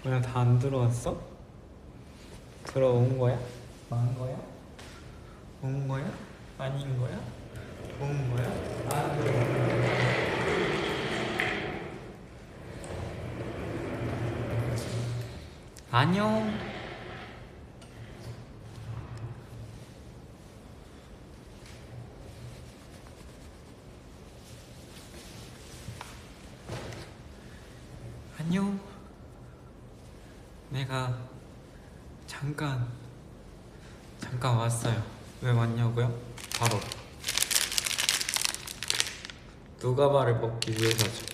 왜 다 안 들어왔어? 들어온 거야? 만 거야? 온 거야? 아닌 거야? 온 거야? 안 들어온 거야? 안녕. 안녕. 내가 잠깐 왔어요. 왜 왔냐고요? 바로 누가바를 먹기 위해서죠.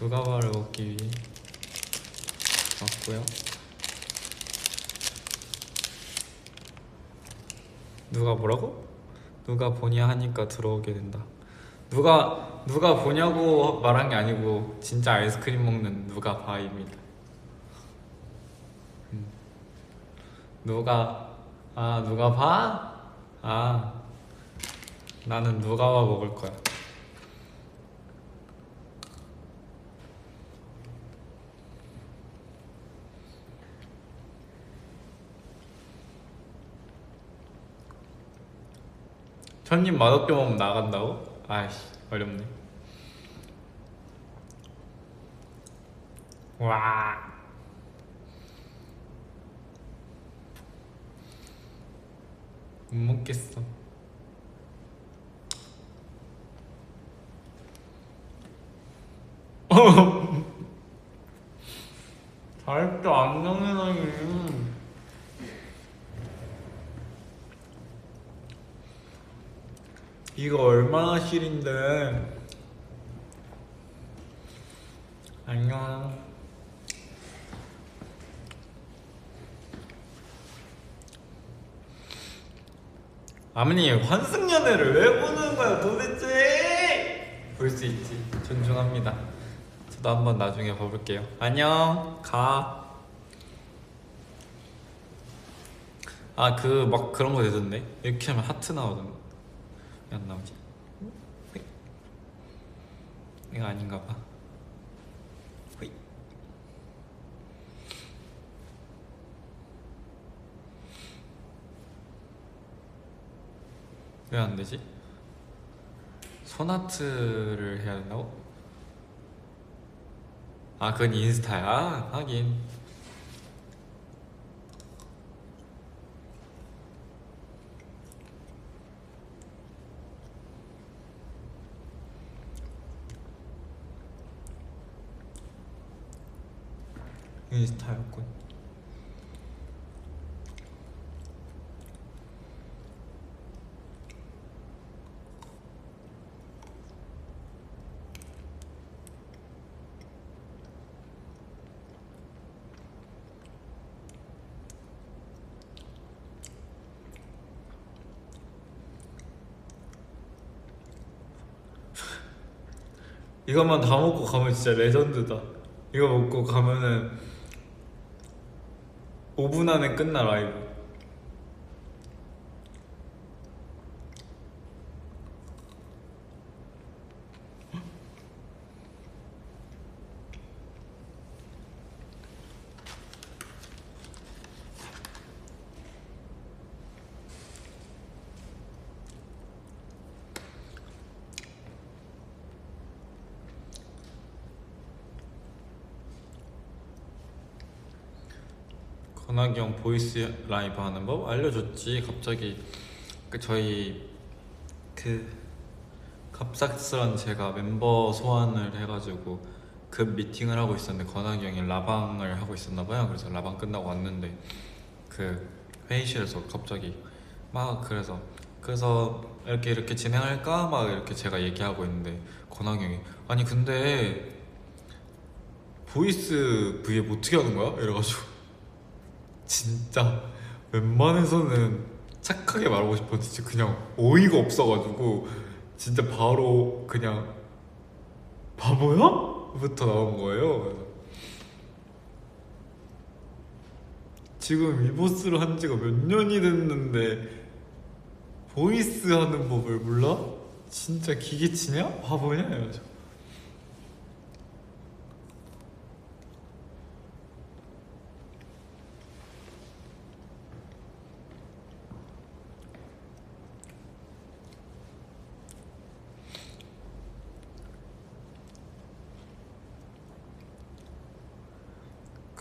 누가바를 먹기 위해 왔고요. 누가 뭐라고? 누가 보냐 하니까 들어오게 된다. 누가 보냐고 말한 게 아니고 진짜 아이스크림 먹는 누가 봐입니다. 누가 봐? 나는 누가 봐 먹을 거야. 천님 맛없게 먹으면 나간다고? 아이씨 어렵네. 와 못 먹겠어. 잘도 안 먹는. 이거 얼마나 실인데. 안녕. 아버님 환승연애를 왜 보는 거야 도대체? 볼 수 있지. 존중합니다. 저도 한번 나중에 봐볼게요. 안녕. 가. 그 막 그런 거 되던데. 이렇게 하면 하트 나오던데. 왜 안 나오지? 이거 아닌가 봐. 호이. 왜 안 되지? 손아트를 해야 된다고? 그건 인스타야. 하긴. 인스타였군. 이것만 다 먹고 가면 진짜 레전드다. 이거 먹고 가면은 5분 안에 끝나 라이브. 건학이 형 보이스 라이브 하는 법 알려줬지. 갑자기 저희 갑작스런 제가 멤버 소환을 해가지고 급 미팅을 하고 있었는데 건학이 형이 라방을 하고 있었나봐요. 그래서 라방 끝나고 왔는데 그 회의실에서 갑자기 막 그래서 이렇게 진행할까 막 이렇게 제가 얘기하고 있는데 건학이 형이 아니 근데 보이스 V앱 어떻게 하는 거야? 이래가지고 진짜 웬만해서는 착하게 말하고 싶었는데 그냥 어이가 없어가지고 진짜 바로 그냥 바보야? 부터 나온 거예요. 그래서 지금 이보스를 한 지가 몇 년이 됐는데 보이스 하는 법을 몰라? 진짜 기계치냐? 바보냐? 이러죠.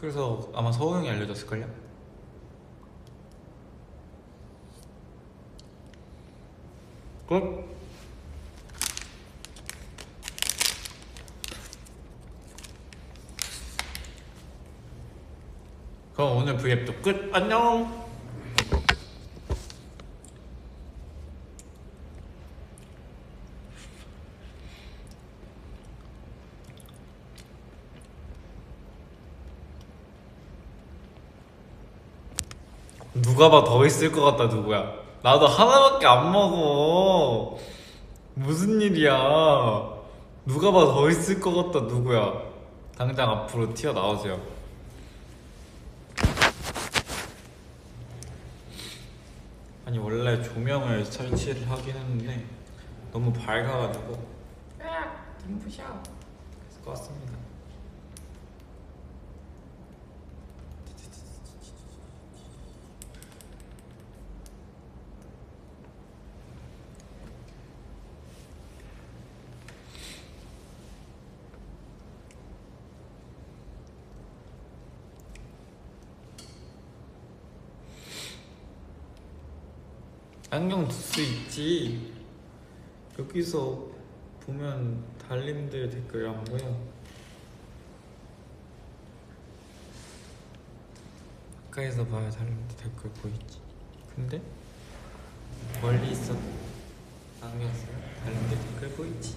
그래서 아마 서우 형이 알려줬을걸요? 끝. 그럼 오늘 V앱도 끝. 안녕. 누가 봐 더 있을 것 같다. 누구야? 나도 하나밖에 안 먹어. 무슨 일이야? 누가 봐 더 있을 것 같다. 누구야? 당장 앞으로 튀어나오세요. 아니 원래 조명을 설치를 하긴 했는데 너무 밝아가지고 눈부셔. 그래서 껐습니다. 안경 둘 수 있지. 여기서 보면 달님들 댓글 안 보여. 가까이서 봐야 달님들 댓글 보이지. 근데 멀리 있어 안경 쓰면 달님들 댓글 보이지.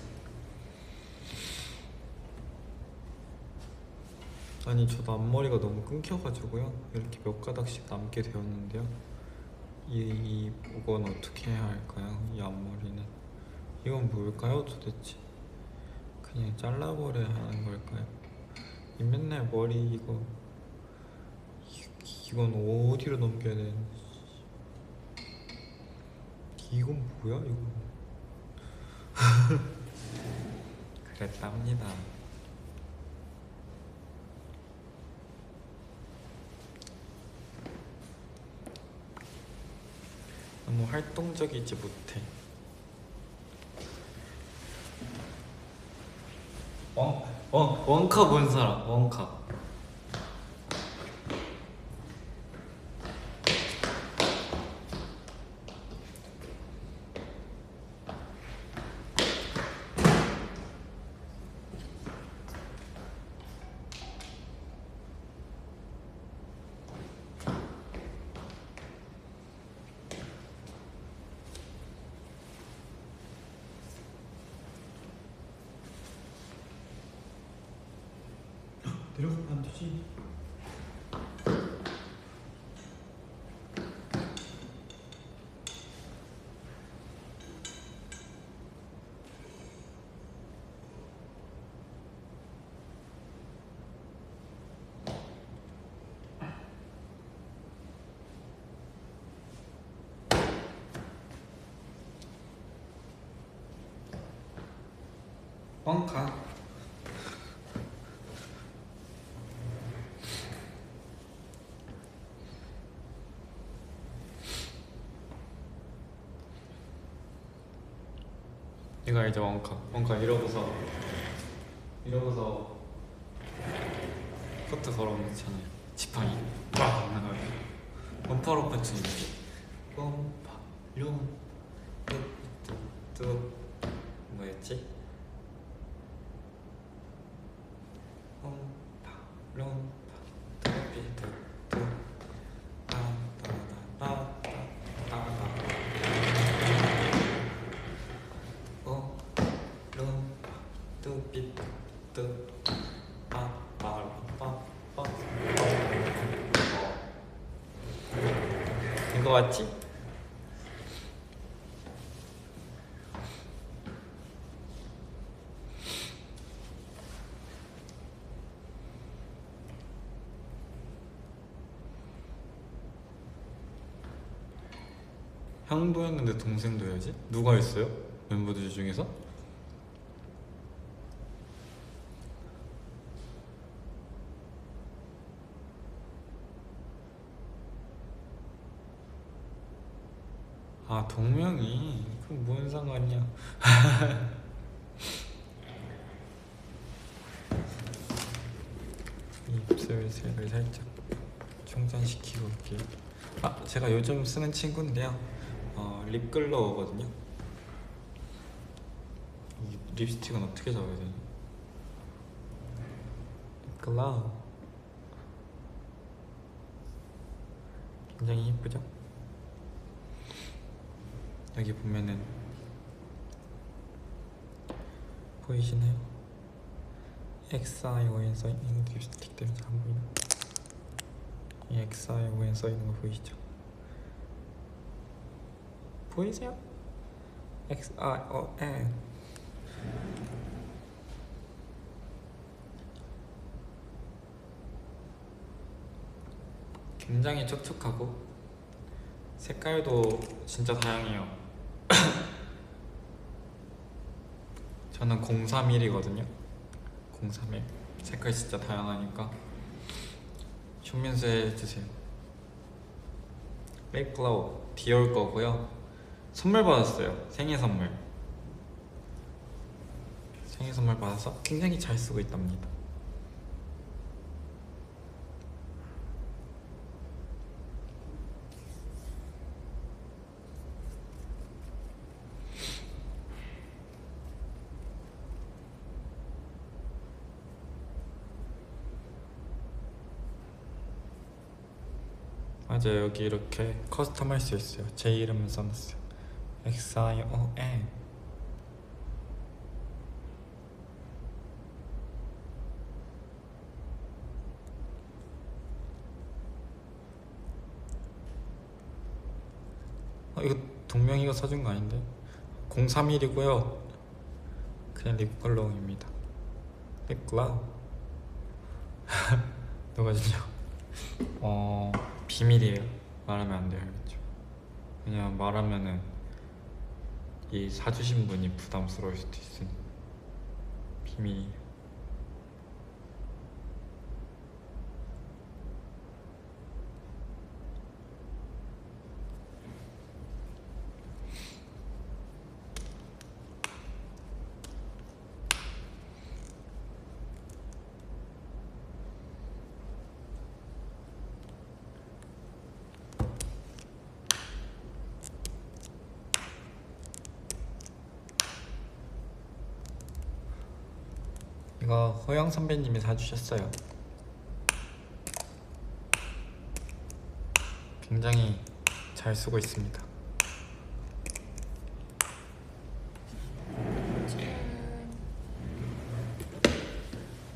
아니 저도 앞머리가 너무 끊겨가지고요. 이렇게 몇 가닥씩 남게 되었는데요. 이건 어떻게 해야 할까요? 이 앞머리는 이건 뭘까요 도대체? 그냥 잘라버려야 하는 걸까요? 이 맨날 머리 이건 어디로 넘겨야 되는지. 이건 뭐야 이거? 그랬답니다. 너무 활동적이지 못해. 원카 본 사람. 원카. 내려가면 안 되지. 뻥카. 얘가 이제 원카 이러고서 커트 걸어놓잖아요. 지팡이 빡 나가요. 원파로 파츠 이렇게 원파 룡 뚝뚝뚝 뭐였지? 원파 룡파 뚝뚝뚝 따따따따따따 이거 맞지? 형도 했는데 동생도 해야지? 누가 했어요? 멤버들 중에서? 아 동명이 그럼 뭔 상관이야. 이 입술색을 살짝 충전시키고 올게요. 제가 요즘 쓰는 친구인데요. 립글로우거든요. 이 립스틱은 어떻게 잡아야 되지? 립글로우 굉장히 예쁘죠? 여기 보면은 보이시나요? XION 써있는 립스틱 때문에 잘 안 보이나? 이 XION 써있는 거 보이시죠? 보이세요? XION. 굉장히 촉촉하고 색깔도 진짜 다양해요. 저는 031이거든요 031 색깔 진짜 다양하니까 쇼면서 해주세요. 립글로우 디올 거고요. 선물 받았어요. 생일 선물 받아서 굉장히 잘 쓰고 있답니다. 맞아요. 여기 이렇게 커스텀 할 수 있어요. 제 이름은 써놨어요. XION. 이거 동명이가 써준 거 아닌데? 031이고요 그냥 립글로우입니다. 립글로우. 누가 주죠? 비밀이에요. 말하면 안 돼요. 알겠죠? 왜냐면 말하면은 이 사주신 분이 부담스러울 수도 있으니 비밀이에요. 이거 호영 선배님이 사주셨어요. 굉장히 잘 쓰고 있습니다.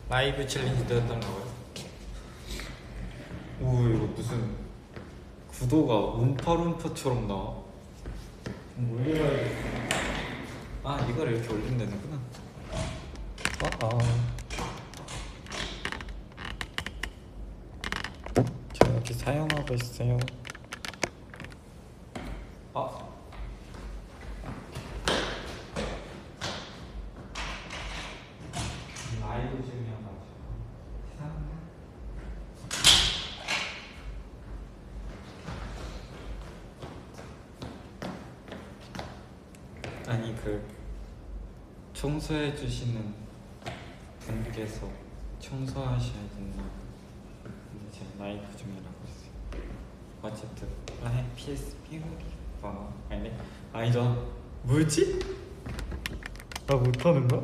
라이브 챌린지 되었던가봐요. 오, 이거 무슨 구도가 움파룸파처럼 나와. 올려야겠다. 이걸 이렇게 올리면 되는구나. 제가 이렇게 사용하고 있어요. 라이브 중이어가지고 아니 청소해 주시는 분께서 청소하셔야 된다. 근데 제가 라이브 중이라고 했어요. 어쨌든 Life is beautiful. 아니잖아. 뭐였지? 나 못하는 거야?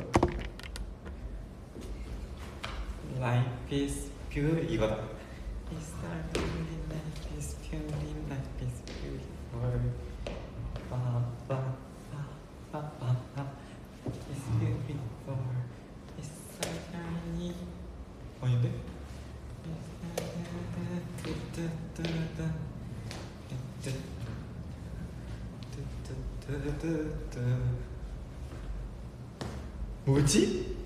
Life is beautiful 이거다. It's not really life is beautiful. Life is beautiful. It's beautiful. It's so shiny. 아닌데? 뭐지?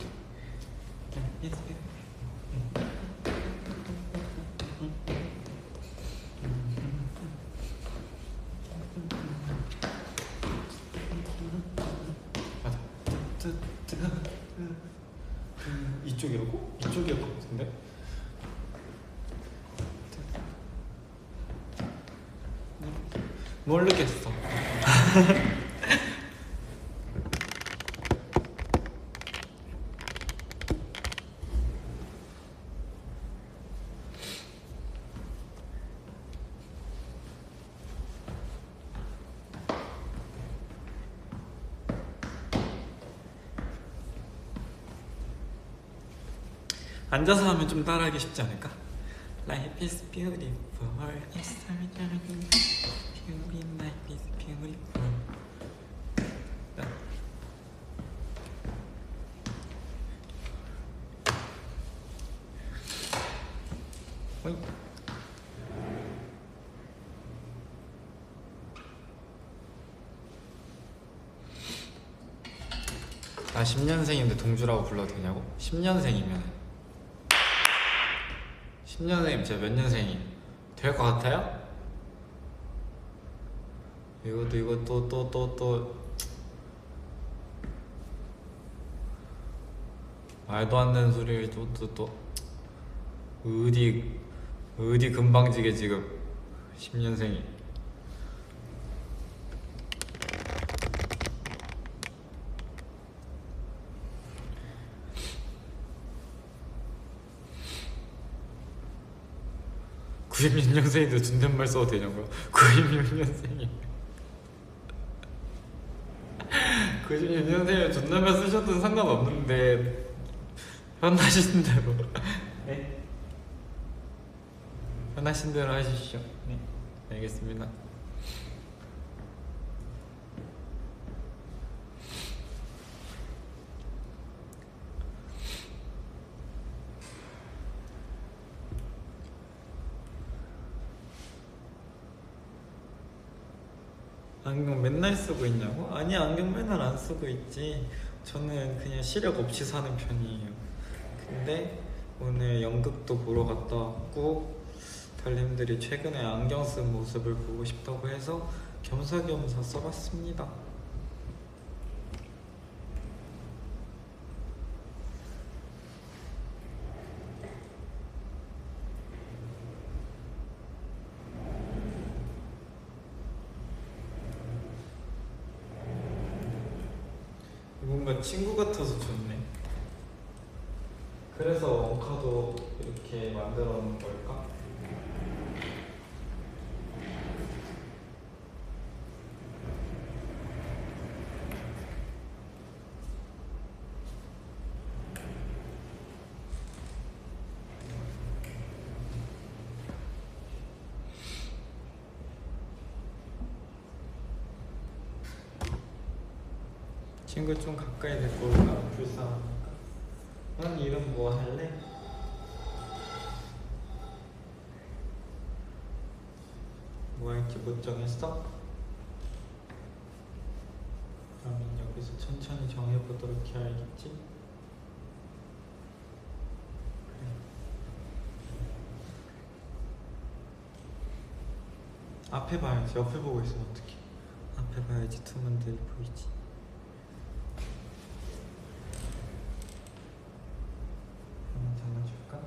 이쪽이라고? 이쪽이었던 것 같은데? 모르겠어. 앉아서 하면 좀 따라하기 쉽지 않을까? Life is beautiful, it's so beautiful, life is beautiful. 어이. 나 10년생인데 동주라고 불러도 되냐고? 10년생이면 10년생이면 제가 몇 년생이 될 것 같아요? 이것도 또 말도 안 되는 소리를 또 어디 금방지게 지금 10년생이. (96년생인데) 존댓말 써도 되냐고요? 96년생이 96년생이면 존댓말 쓰셔도 상관없는데 편하신 대로 네? 편하신 대로 하십시오. 네, 알겠습니다. 안경 맨날 쓰고 있냐고? 아니, 안경 맨날 안 쓰고 있지. 저는 그냥 시력 없이 사는 편이에요. 근데 오늘 연극도 보러 갔다 왔고 달님들이 최근에 안경 쓴 모습을 보고 싶다고 해서 겸사겸사 써봤습니다. 뭔가 친구 같아서 좋네. 그래서 원카도 이렇게 만들어 놓은 걸까? 친구 좀 가까이 데리고 올까? 불쌍하니까. 넌 이름 뭐 할래? 뭐 할지 못 정했어? 그러면 여기서 천천히 정해보도록 해. 알겠지? 그래. 앞에 봐야지. 옆에 보고 있으면 어떡해. 앞에 봐야지 투문들이 보이지. 한번 잘라줄까?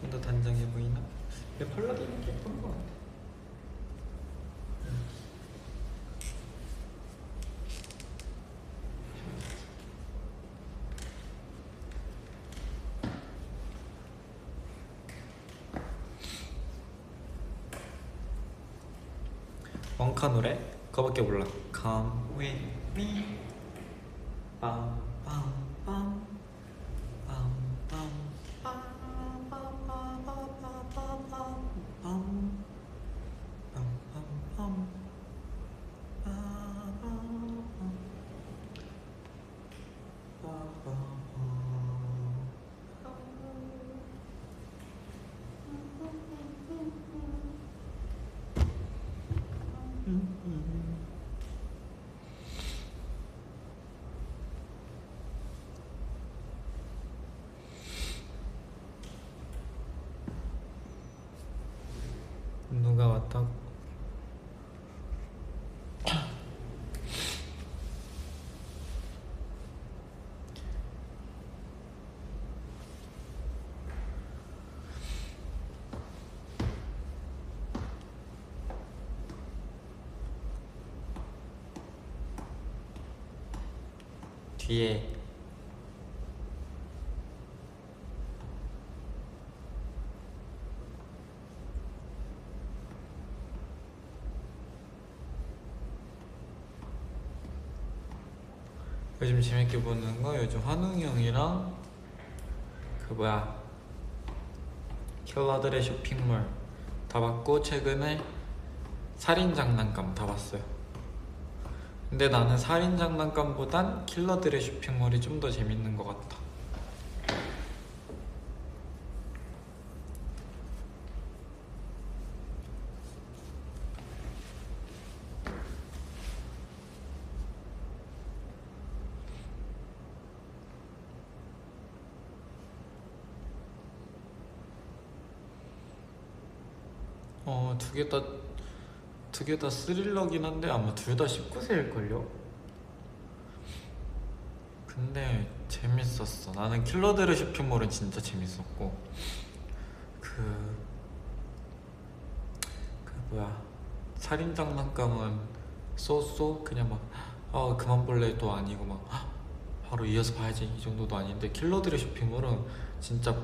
좀 더 단정해 보이나? 내 펄럭이 이렇게 예쁜 것 같아. 원카 노래? 그거밖에 몰라. Come with me. 빰빰빰. 누가 왔다고? 뒤에 요즘 재밌게 보는 거 요즘 환웅이 형이랑 그 뭐야 킬러들의 쇼핑몰 다 봤고 최근에 살인장난감 다 봤어요. 근데 나는 살인장난감보단 킬러들의 쇼핑몰이 좀 더 재밌는 것 같아. 두 개 다 스릴러긴 한데 아마 둘 다 19세일걸요? 근데 재밌었어. 나는 킬러들의 쇼핑몰은 진짜 재밌었고 그 뭐야 살인장난감은 쏘쏘 그냥 막 그만 볼래도 아니고 막 바로 이어서 봐야지 이 정도도 아닌데 킬러들의 쇼핑몰은 진짜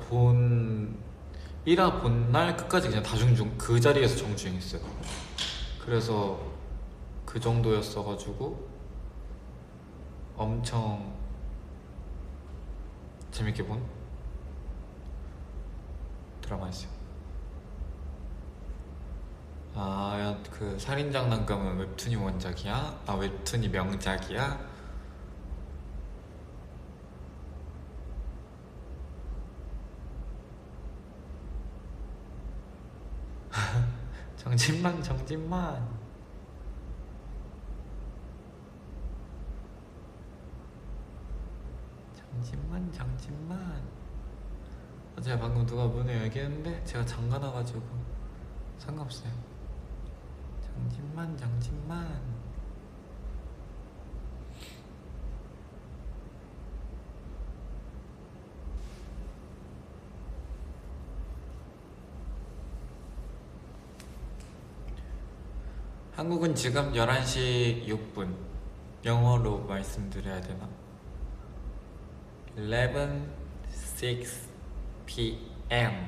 1화 본 날 끝까지 그냥 다중중 그 자리에서 정주행했어요. 그래서 그 정도였어가지고 엄청 재밌게 본 드라마였어요. 그 살인장난감은 웹툰이 원작이야? 웹툰이 명작이야? 정진만 제가 방금 누가 문을 열겠는데 제가 잠가 놔가지고 상관없어요. 정진만 한국은 지금 11시 6분 영어로 말씀드려야 되나? 11:06 p.m.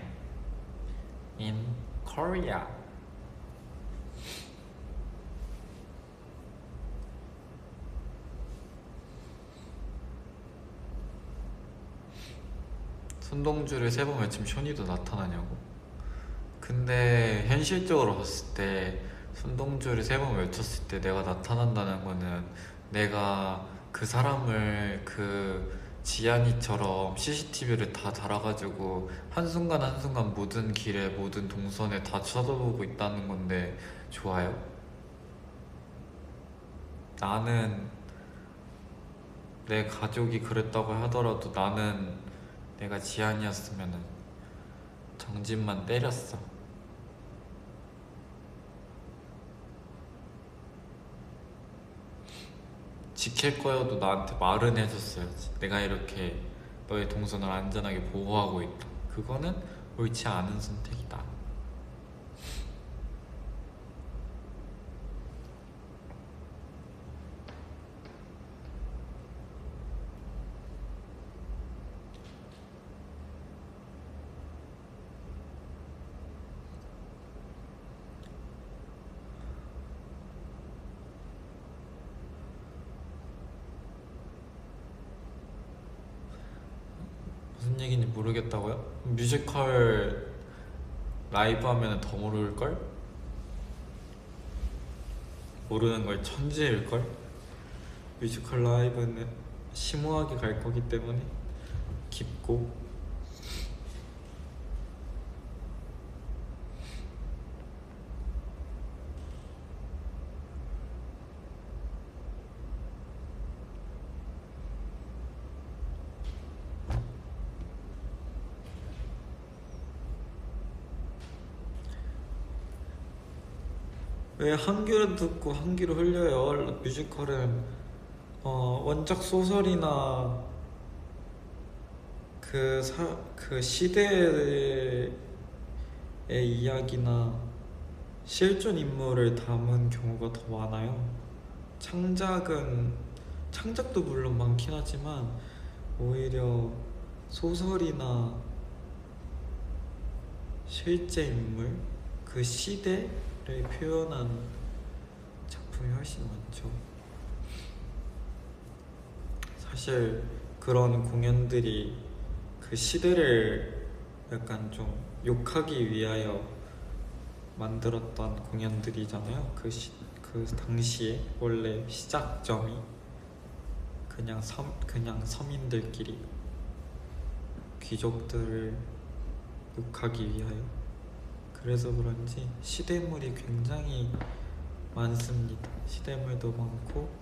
in Korea. 손동주를 3번 외치면 쇼니도 나타나냐고? 근데 현실적으로 봤을 때 손동주를 3번 외쳤을 때 내가 나타난다는 거는 내가 그 사람을 그 지안이처럼 CCTV를 다 달아가지고 한순간 한순간 모든 길에 모든 동선에 다 쳐다보고 있다는 건데 좋아요? 나는 내 가족이 그랬다고 하더라도 나는 내가 지안이었으면은 정진만 때렸어. 지킬 거여도 나한테 말은 해줬어야지. 내가 이렇게 너의 동선을 안전하게 보호하고 있다. 그거는 옳지 않은 선택이다. 무슨 얘기인지 모르겠다고요? 뮤지컬 라이브 하면 더 모를걸? 모르는 걸 천재일걸? 뮤지컬 라이브는 심오하게 갈 거기 때문에 깊고 왜 한귀로 듣고 한귀로 흘려요? 뮤지컬은 원작 소설이나 그 시대의 이야기나 실존 인물을 담은 경우가 더 많아요. 창작도 물론 많긴 하지만 오히려 소설이나 실제 인물, 그 시대를 표현한 작품이 훨씬 많죠. 사실 그런 공연들이 그 시대를 약간 좀 욕하기 위하여 만들었던 공연들이잖아요. 그 당시에 원래 시작점이 그냥 서민들끼리 귀족들을 욕하기 위하여. 그래서 그런지 시대물이 굉장히 많습니다. 시대물도 많고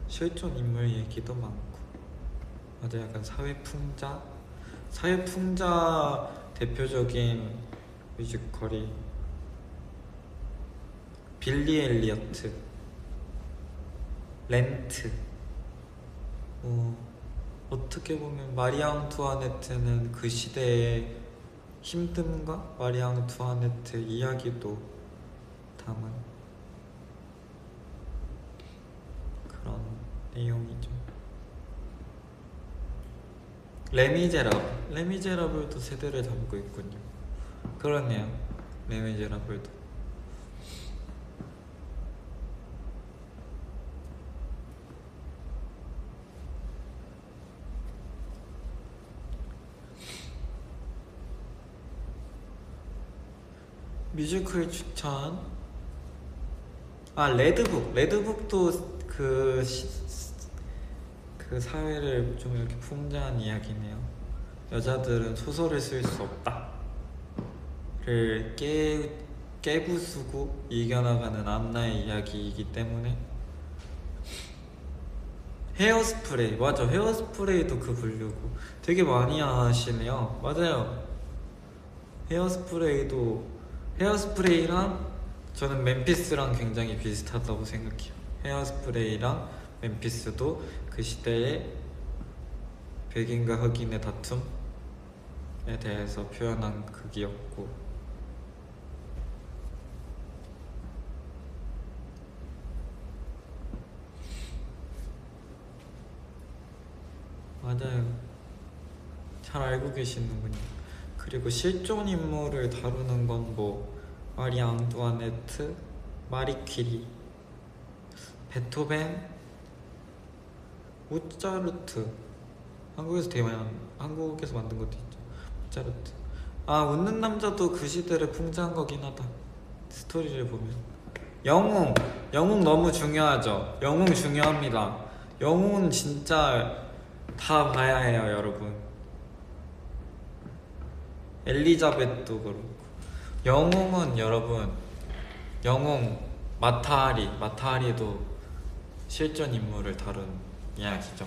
실존 인물 얘기도 많고. 맞아, 약간 사회풍자 대표적인 뮤지컬이 빌리 엘리어트, 렌트. 어떻게 보면 마리 앙투아네트는 그 시대의 힘듦과 마리 앙투아네트 이야기도 담은 그런 내용이죠. 레미제라블도 세대를 담고 있군요. 그러네요. 레미제라블도. 뮤지컬 추천. 레드북도 그 사회를 좀 이렇게 풍자한 이야기네요. 여자들은 소설을 쓸 수 없다를 깨부수고 이겨나가는 안나의 이야기이기 때문에. 헤어스프레이, 맞아, 헤어스프레이도 그 분류고. 되게 많이 하시네요. 맞아요. 헤어스프레이랑 저는 맨피스랑 굉장히 비슷하다고 생각해요. 헤어스프레이랑 맨피스도 그 시대의 백인과 흑인의 다툼에 대해서 표현한 극이었고. 맞아요. 잘 알고 계시는군요. 그리고 실존 인물을 다루는 건 뭐 마리 앙뚜아네트, 마리 퀴리, 베토벤, 모차르트. 한국에서 만든 것도 있죠. 모차르트. 웃는 남자도 그 시대를 풍자한 거긴 하다. 스토리를 보면. 영웅 너무 중요하죠. 영웅 중요합니다. 영웅은 진짜 다 봐야 해요, 여러분. 엘리자벳도 그렇고. 영웅은 여러분, 마타하리도 실존 인물을 다룬 이야기죠.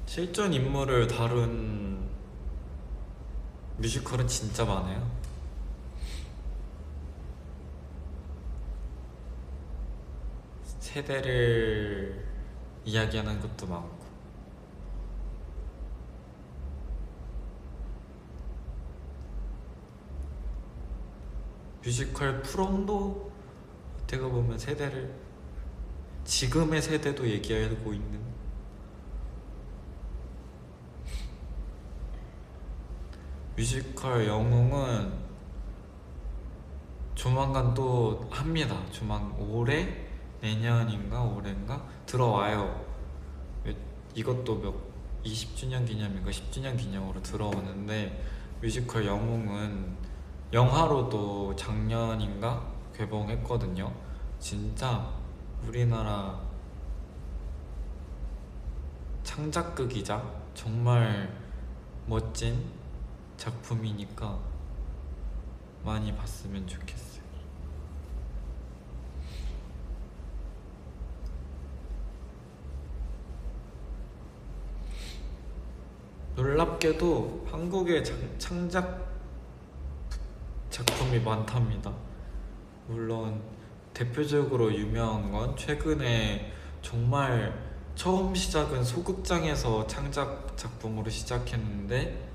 실존 인물을 다룬 뮤지컬은 진짜 많아요. 세대를 이야기하는 것도 많고. 뮤지컬 프롬도 어떻게 보면 지금의 세대도 얘기하고 있는. 뮤지컬 영웅은 조만간 또 합니다. 올해? 내년인가 들어와요. 이것도 20주년 기념인가 10주년 기념으로 들어오는데, 뮤지컬 영웅은 영화로도 작년인가 개봉했거든요. 진짜 우리나라 창작극이자 정말 멋진 작품이니까 많이 봤으면 좋겠어요. 놀랍게도 한국의 창작 작품이 많답니다. 물론 대표적으로 유명한 건 최근에 정말 처음 시작은 소극장에서 창작 작품으로 시작했는데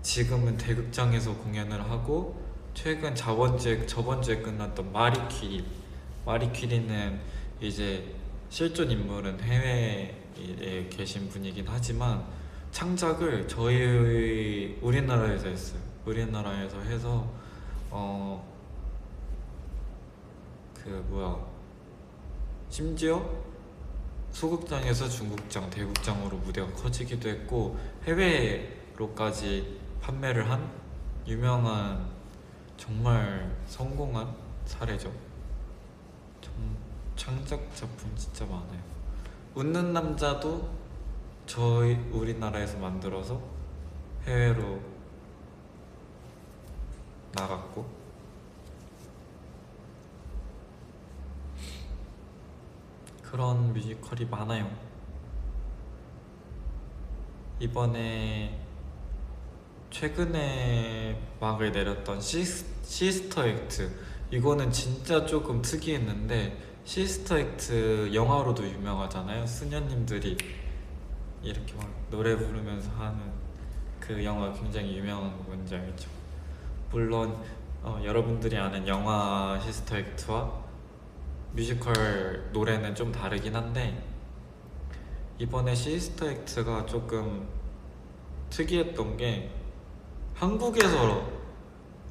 지금은 대극장에서 공연을 하고, 최근 저번주에 끝났던 마리퀴리는 이제 실존 인물은 해외에 계신 분이긴 하지만 창작을 저희 우리나라에서 했어요. 우리나라에서 해서 그 뭐야, 심지어 소극장에서 중국장, 대국장으로 무대가 커지기도 했고 해외로까지 판매를 한 유명한, 정말 성공한 사례죠. 창작 작품 진짜 많아요. 웃는 남자도 저희 우리나라에서 만들어서 해외로 나갔고, 그런 뮤지컬이 많아요. 이번에 최근에 막을 내렸던 시스터 액트, 이거는 진짜 조금 특이했는데, 시스터 액트 영화로도 유명하잖아요. 수녀님들이 이렇게 막 노래 부르면서 하는 그 영화 굉장히 유명한 거 뭔지 알죠? 물론 여러분들이 아는 영화 시스터 액트와 뮤지컬 노래는 좀 다르긴 한데, 이번에 시스터 액트가 조금 특이했던 게 한국에서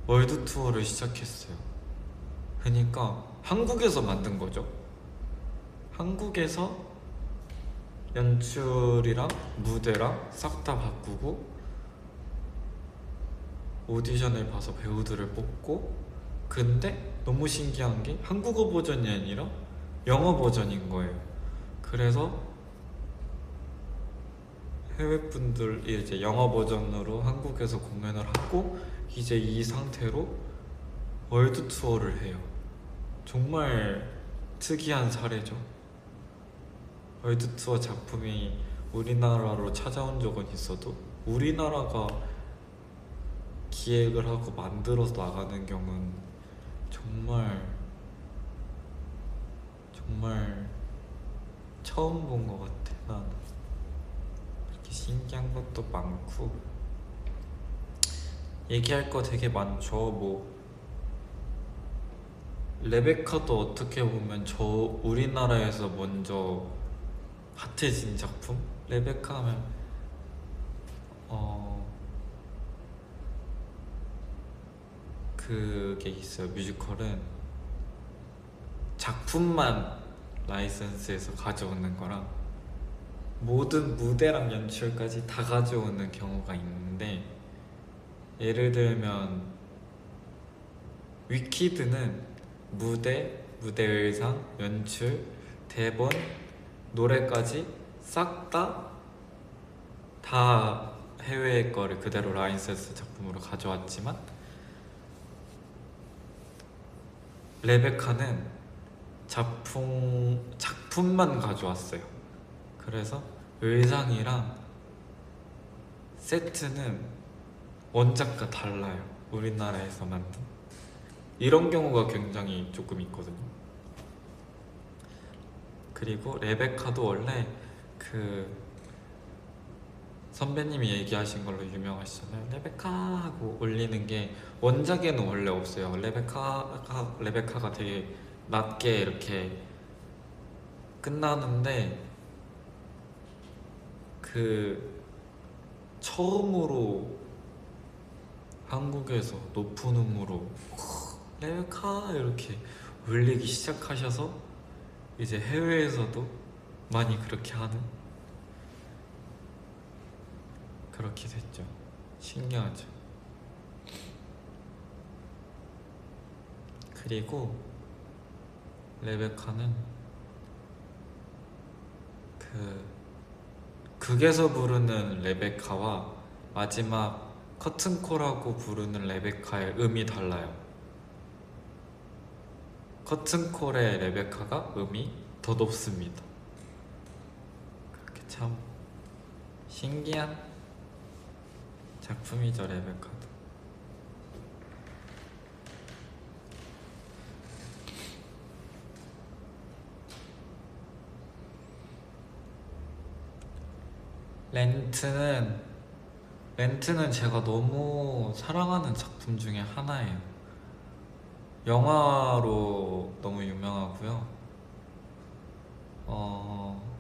월드 투어를 시작했어요. 그러니까 한국에서 만든 거죠. 한국에서 연출이랑 무대랑 싹 다 바꾸고 오디션을 봐서 배우들을 뽑고, 근데 너무 신기한 게 한국어 버전이 아니라 영어 버전인 거예요. 그래서 해외 분들이 이제 영어 버전으로 한국에서 공연을 하고, 이제 이 상태로 월드 투어를 해요. 정말 특이한 사례죠. 월드 투어 작품이 우리나라로 찾아온 적은 있어도 우리나라가 기획을 하고 만들어서 나가는 경우는 정말 처음 본 것 같아. 나는 이렇게 신기한 것도 많고 얘기할 거 되게 많죠. 뭐 레베카도 어떻게 보면 저 우리나라에서 먼저 핫해진 작품? 레베카 하면 그게 있어요. 뮤지컬은 작품만 라이선스에서 가져오는 거랑 모든 무대랑 연출까지 다 가져오는 경우가 있는데, 예를 들면 위키드는 무대 의상, 연출, 대본, 노래까지 싹 다 해외 거를 그대로 라이선스 작품으로 가져왔지만, 레베카는 작품만 가져왔어요. 그래서 의상이랑 세트는 원작과 달라요. 우리나라에서 만든 이런 경우가 굉장히 조금 있거든요. 그리고 레베카도 원래 그 선배님이 얘기하신 걸로 유명하시잖아요. 레베카 하고 올리는 게 원작에는 원래 없어요. 레베카가 되게 낮게 이렇게 끝나는데, 그 처음으로 한국에서 높은 음으로 레베카 이렇게 울리기 시작하셔서 이제 해외에서도 많이 그렇게 하는, 그렇게 됐죠. 신기하죠. 그리고 레베카는 극에서 부르는 레베카와 마지막 커튼콜하고 부르는 레베카의 음이 달라요. 커튼콜의 레베카가 음이 더 높습니다. 그렇게 참 신기한 작품이죠, 레베카도. 렌트는 제가 너무 사랑하는 작품 중에 하나예요. 영화로 너무 유명하고요.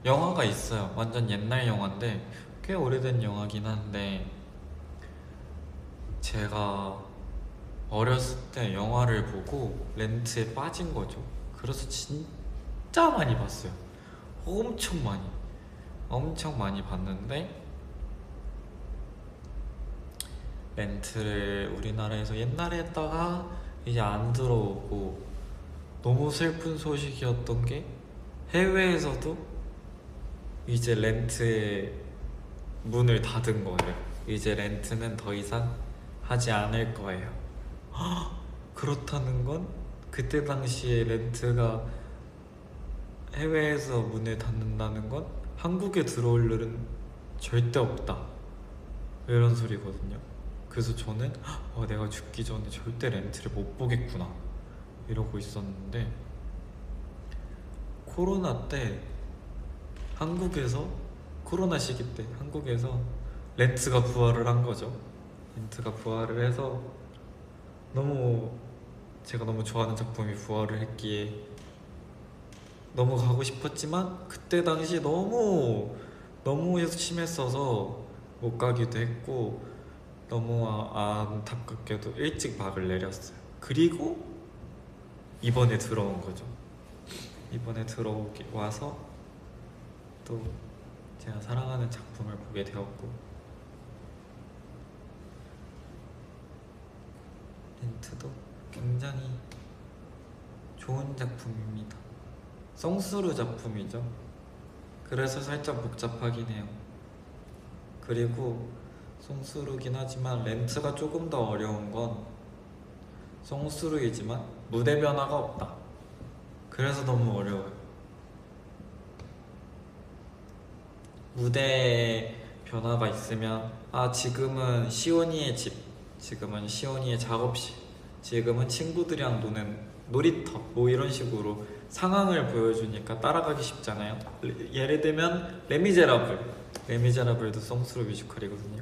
영화가 있어요. 완전 옛날 영화인데 꽤 오래된 영화긴 한데, 제가 어렸을 때 영화를 보고 렌트에 빠진 거죠. 그래서 진짜 많이 봤어요. 엄청 많이 봤는데 렌트를 우리나라에서 옛날에 했다가 이제 안 들어오고, 너무 슬픈 소식이었던 게 해외에서도 이제 렌트의 문을 닫은 거예요. 이제 렌트는 더 이상 하지 않을 거예요. 그렇다는 건 그때 당시에 렌트가 해외에서 문을 닫는다는 건 한국에 들어올 일은 절대 없다, 이런 소리거든요. 그래서 저는 내가 죽기 전에 절대 렌트를 못 보겠구나 이러고 있었는데, 코로나 때 한국에서, 코로나 시기 때 한국에서 렌트가 부활을 한 거죠. 렌트가 부활을 해서 제가 너무 좋아하는 작품이 부활을 했기에 너무 가고 싶었지만 그때 당시 너무 심했어서 못 가기도 했고, 너무 안타깝게도 일찍 막을 내렸어요. 그리고 이번에 들어온 거죠. 이번에 들어오기 와서 또 제가 사랑하는 작품을 보게 되었고, 렌트도 굉장히 좋은 작품입니다. 송스루 작품이죠. 그래서 살짝 복잡하긴 해요. 그리고 송스루긴 하지만 렌트가 조금 더 어려운 건 송스루이지만 무대 변화가 없다. 그래서 너무 어려워요. 무대 변화가 있으면 지금은 시온이의 집, 지금은 시온이의 작업실, 지금은 친구들이랑 노는 놀이터, 뭐 이런 식으로 상황을 보여주니까 따라가기 쉽잖아요. 예를 들면 레미제라블도 송스루 뮤지컬이거든요.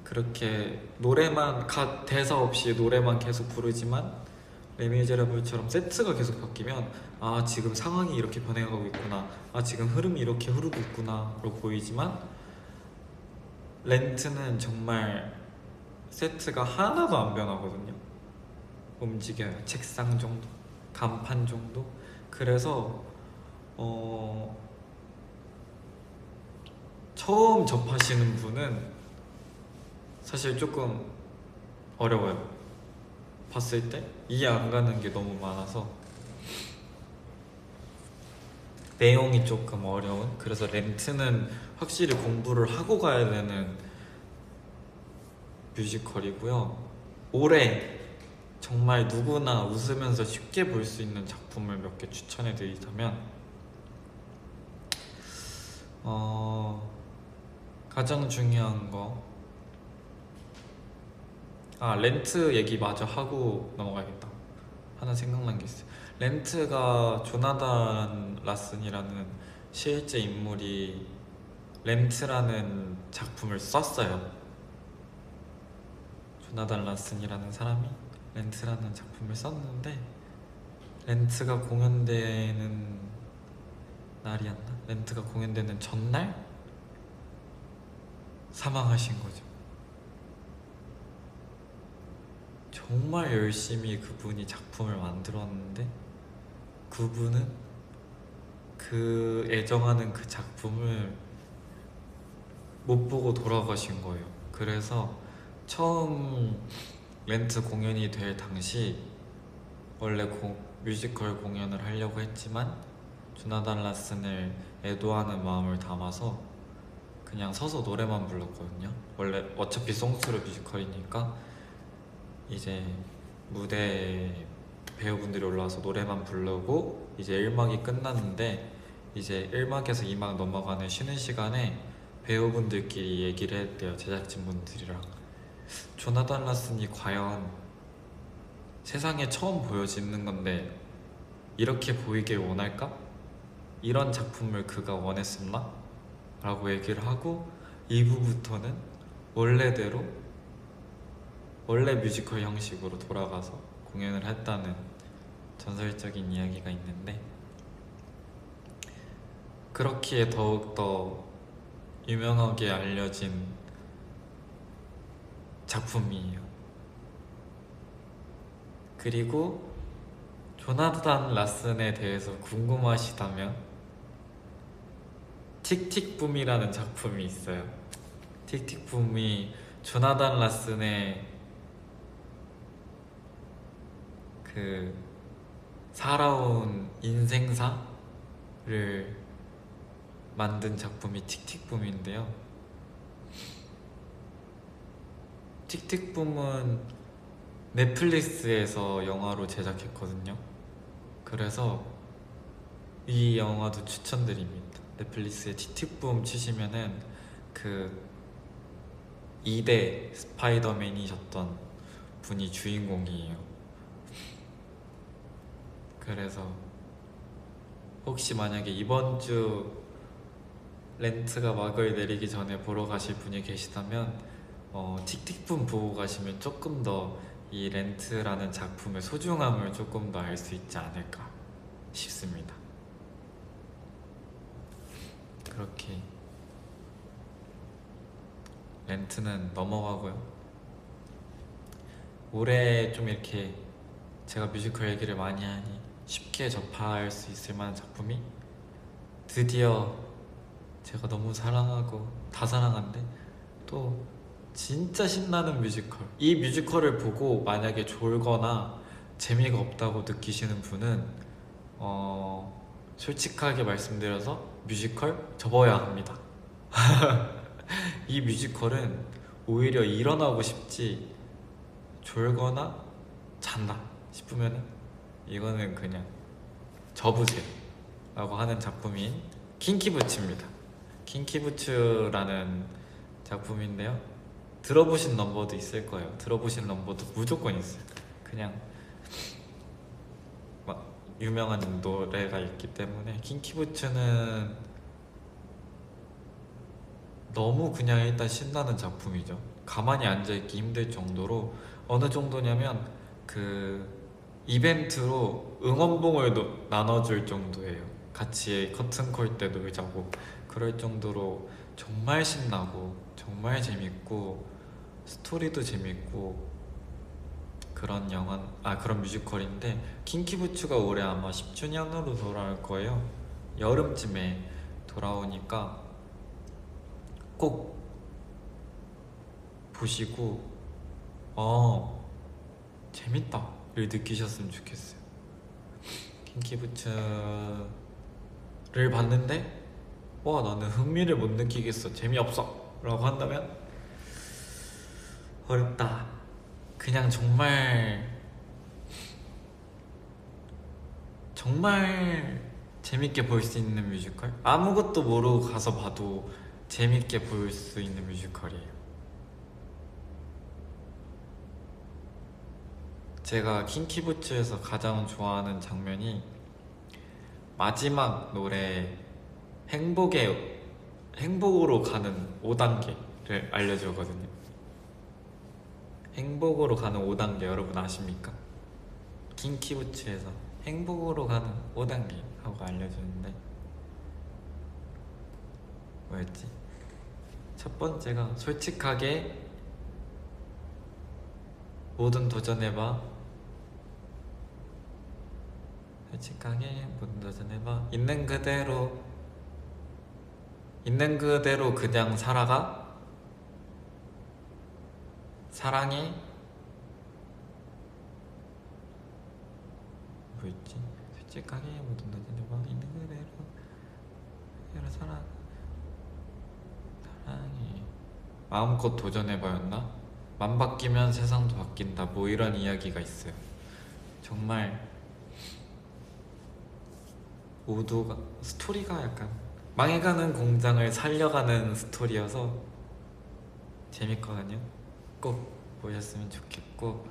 그렇게 노래만 대사 없이 노래만 계속 부르지만 레미제라블처럼 세트가 계속 바뀌면 지금 상황이 이렇게 변해가고 있구나, 지금 흐름이 이렇게 흐르고 있구나로 보이지만, 렌트는 정말 세트가 하나도 안 변하거든요. 움직여요. 책상 정도, 간판 정도. 그래서 처음 접하시는 분은 사실 조금 어려워요. 봤을 때 이해 안 가는 게 너무 많아서 내용이 조금 어려운, 그래서 렌트는 확실히 공부를 하고 가야 되는 뮤지컬이고요. 올해 정말 누구나 웃으면서 쉽게 볼 수 있는 작품을 몇 개 추천해 드리자면, 가장 중요한 거, 렌트 얘기 마저 하고 넘어가야겠다. 하나 생각난 게 있어요. 렌트가 조나단 라슨이라는 실제 인물이 렌트라는 작품을 썼어요. 조나단 라슨이라는 사람이 렌트라는 작품을 썼는데, 렌트가 공연되는 날이었나? 렌트가 공연되는 전날 사망하신 거죠. 정말 열심히 그분이 작품을 만들었는데 그분은 그 애정하는 그 작품을 못 보고 돌아가신 거예요. 그래서 처음 렌트 공연이 될 당시 원래 뮤지컬 공연을 하려고 했지만 조나단 라슨을 애도하는 마음을 담아서 그냥 서서 노래만 불렀거든요. 원래 어차피 송스루 뮤지컬이니까 이제 무대 배우분들이 올라와서 노래만 부르고 이제 1막이 끝났는데, 이제 1막에서 2막 넘어가는 쉬는 시간에 배우분들끼리 얘기를 했대요. 제작진분들이랑. 조나단 라슨이 과연 세상에 처음 보여지는 건데 이렇게 보이길 원할까? 이런 작품을 그가 원했었나? 라고 얘기를 하고 2부부터는 원래대로 원래 뮤지컬 형식으로 돌아가서 공연을 했다는 전설적인 이야기가 있는데, 그렇기에 더욱더 유명하게 알려진 작품이에요. 그리고 조나단 라슨에 대해서 궁금하시다면 틱틱붐이라는 작품이 있어요. 틱틱붐이 조나단 라슨의 그 살아온 인생사를 만든 작품이 틱틱붐인데요. 틱틱붐은 넷플릭스에서 영화로 제작했거든요. 그래서 이 영화도 추천드립니다. 넷플릭스에 틱틱붐 치시면은 그 2대 스파이더맨이셨던 분이 주인공이에요. 그래서 혹시 만약에 이번 주 렌트가 막을 내리기 전에 보러 가실 분이 계시다면 틱틱붐 보고 가시면 조금 더 이 렌트라는 작품의 소중함을 조금 더 알 수 있지 않을까 싶습니다. 그렇게 렌트는 넘어가고요. 올해 좀 이렇게 제가 뮤지컬 얘기를 많이 하니 쉽게 접할 수 있을 만한 작품이 드디어 제가 너무 사랑하고 다 사랑한데 또 진짜 신나는 뮤지컬, 이 뮤지컬을 보고 만약에 졸거나 재미가 없다고 느끼시는 분은 솔직하게 말씀드려서 뮤지컬 접어야 합니다. 이 뮤지컬은 오히려 일어나고 싶지 졸거나 잔다 싶으면 이거는 그냥 접으세요 라고 하는 작품인 킹키부츠입니다. 킹키부츠라는 작품인데요, 들어보신 넘버도 있을 거예요. 들어보신 넘버도 무조건 있어요. 그냥 막 유명한 노래가 있기 때문에 킹키부츠는 너무 그냥 일단 신나는 작품이죠. 가만히 앉아있기 힘들 정도로, 어느 정도냐면 그 이벤트로 응원봉을 나눠줄 정도예요. 같이 커튼콜 때 놀자고 그럴 정도로 정말 신나고 정말 재밌고 스토리도 재밌고 그런 그런 뮤지컬인데, 킹키부츠가 올해 아마 10주년으로 돌아올 거예요. 여름쯤에 돌아오니까 꼭 보시고 재밌다를 느끼셨으면 좋겠어요. 킹키부츠를 봤는데 나는 흥미를 못 느끼겠어, 재미없어 라고 한다면 어렵다. 그냥 정말 재밌게 볼 수 있는 뮤지컬, 아무것도 모르고 가서 봐도 재밌게 볼 수 있는 뮤지컬이에요. 제가 킹키부츠에서 가장 좋아하는 장면이 마지막 노래 행복으로 가는 5단계를 알려주거든요. 행복으로 가는 5단계 여러분 아십니까? 킹키부츠에서 행복으로 가는 5단계 하고 알려주는데 뭐였지? 첫 번째가 솔직하게 뭐든 도전해봐, 솔직하게 뭐든 도전해봐, 있는 그대로 그냥 살아가, 사랑해, 뭐였지? 솔직하게 모든 도전해봐, 있는 그대로 사랑해, 마음껏 도전해봐였나? 맘 바뀌면 세상도 바뀐다, 뭐 이런 이야기가 있어요. 정말 모두가 스토리가 약간 망해가는 공장을 살려가는 스토리여서 재밌거든요. 꼭 보셨으면 좋겠고,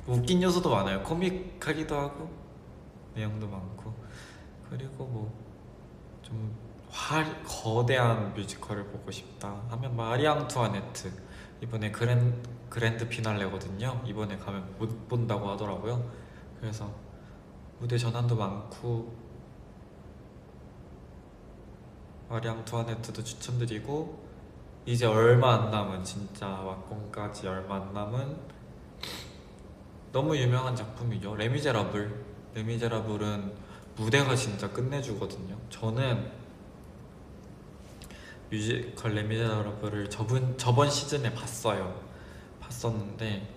웃긴 요소도 많아요. 코믹하기도 하고 내용도 많고. 그리고 뭐 좀 거대한 뮤지컬을 보고 싶다 하면 마리 앙투아네트, 이번에 그랜드 피날레거든요. 이번에 가면 못 본다고 하더라고요. 그래서 무대 전환도 많고 마리 앙투아네트도 추천드리고, 이제 얼마 안 남은, 진짜 완공까지 얼마 안 남은 너무 유명한 작품이죠. 레미제라블. 레미제라블은 무대가 진짜 끝내주거든요. 저는 뮤지컬 레미제라블을 저번 시즌에 봤었는데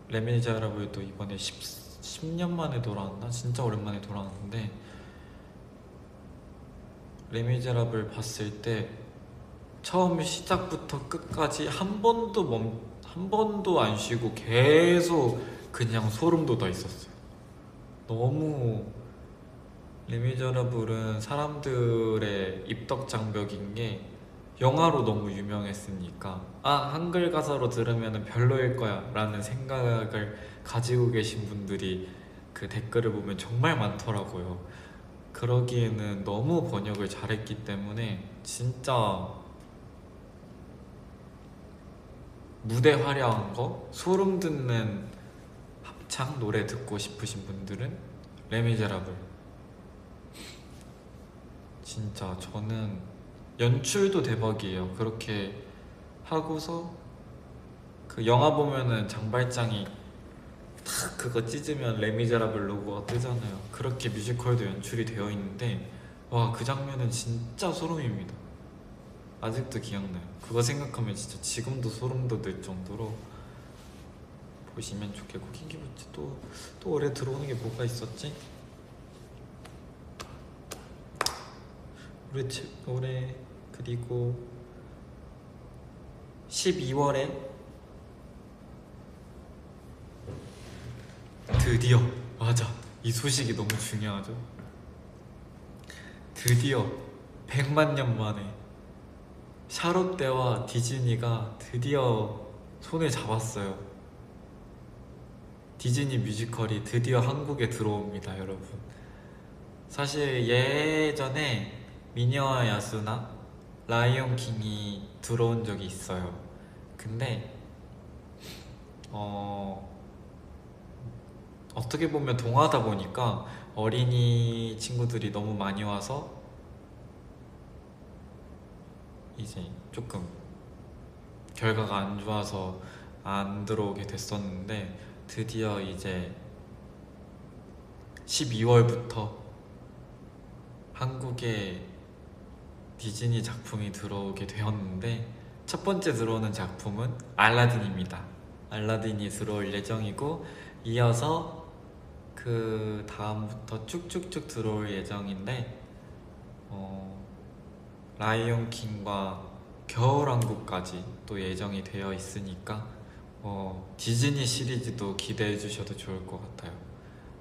레미제라블도 이번에 10년 만에 돌아왔나? 진짜 오랜만에 돌아왔는데 레미제라블 봤을 때 처음 시작부터 끝까지 한 번도 안 쉬고 계속 그냥 소름 돋아 있었어요. 너무 레미제라블은 사람들의 입덕 장벽인 게 영화로 너무 유명했으니까 한글 가사로 들으면 별로일 거야 라는 생각을 가지고 계신 분들이 그 댓글을 보면 정말 많더라고요. 그러기에는 너무 번역을 잘했기 때문에 진짜 무대 화려한 거, 소름 돋는 합창 노래 듣고 싶으신 분들은 레미제라블. 진짜 저는 연출도 대박이에요. 그렇게 하고서 그 영화 보면은 장발장이 탁 그거 찢으면 레미제라블 로고가 뜨잖아요. 그렇게 뮤지컬도 연출이 되어 있는데 와, 그 장면은 진짜 소름입니다. 아직도 기억나요. 그거 생각하면 진짜 지금도 소름 돋을 정도로 보시면 좋겠고. 킹키부츠 또 올해 들어오는 게 뭐가 있었지? 올해 그리고 12월에 드디어, 맞아, 이 소식이 너무 중요하죠. 드디어 100만 년 만에 샤롯대와 디즈니가 드디어 손을 잡았어요. 디즈니 뮤지컬이 드디어 한국에 들어옵니다, 여러분. 사실 예전에 미녀와 야수나 라이온 킹이 들어온 적이 있어요. 근데 어떻게 보면 동화다 보니까 어린이 친구들이 너무 많이 와서 이제 조금 결과가 안 좋아서 안 들어오게 됐었는데 드디어 이제 12월부터 한국에 디즈니 작품이 들어오게 되었는데 첫 번째 들어오는 작품은 알라딘입니다. 알라딘이 들어올 예정이고 이어서 그 다음부터 쭉쭉쭉 들어올 예정인데 라이온 킹과 겨울왕국까지 또 예정이 되어 있으니까 디즈니 시리즈도 기대해 주셔도 좋을 것 같아요.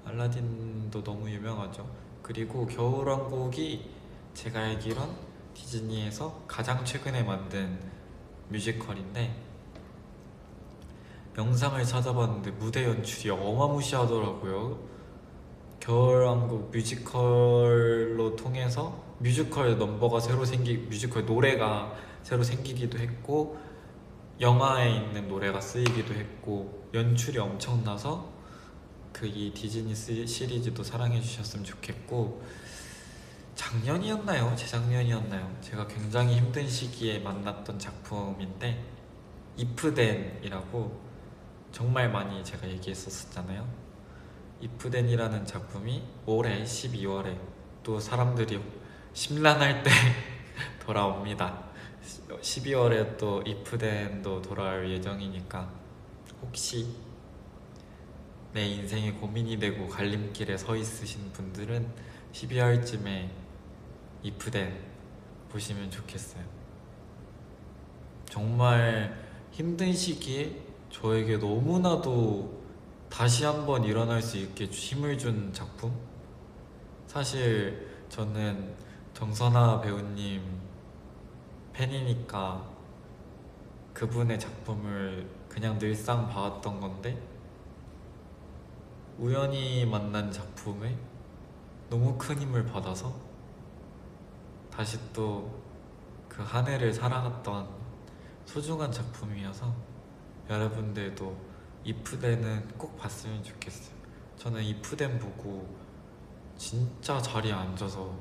알라딘도 너무 유명하죠. 그리고 겨울왕국이 제가 알기론 디즈니에서 가장 최근에 만든 뮤지컬인데 영상을 찾아봤는데 무대 연출이 어마무시하더라고요. 겨울왕국 뮤지컬로 통해서 뮤지컬 넘버가 뮤지컬 노래가 새로 생기기도 했고 영화에 있는 노래가 쓰이기도 했고 연출이 엄청나서 이 디즈니 시리즈도 사랑해 주셨으면 좋겠고. 작년이었나요? 재작년이었나요? 제가 굉장히 힘든 시기에 만났던 작품인데 이프덴이라고 정말 많이 제가 얘기했었잖아요. 이프덴이라는 작품이 올해 12월에 또 사람들이 심란할 때 돌아옵니다. 12월에 또 이프덴도 돌아올 예정이니까 혹시 내 인생이 고민이 되고 갈림길에 서 있으신 분들은 12월쯤에 이프덴 보시면 좋겠어요. 정말 힘든 시기에 저에게 너무나도 다시 한번 일어날 수 있게 힘을 준 작품? 사실 저는 정선아 배우님 팬이니까 그분의 작품을 그냥 늘상 봐왔던 건데 우연히 만난 작품에 너무 큰 힘을 받아서 다시 또 그 한 해를 살아갔던 소중한 작품이어서 여러분들도 이프덴은 꼭 봤으면 좋겠어요. 저는 이프덴 보고 진짜 자리에 앉아서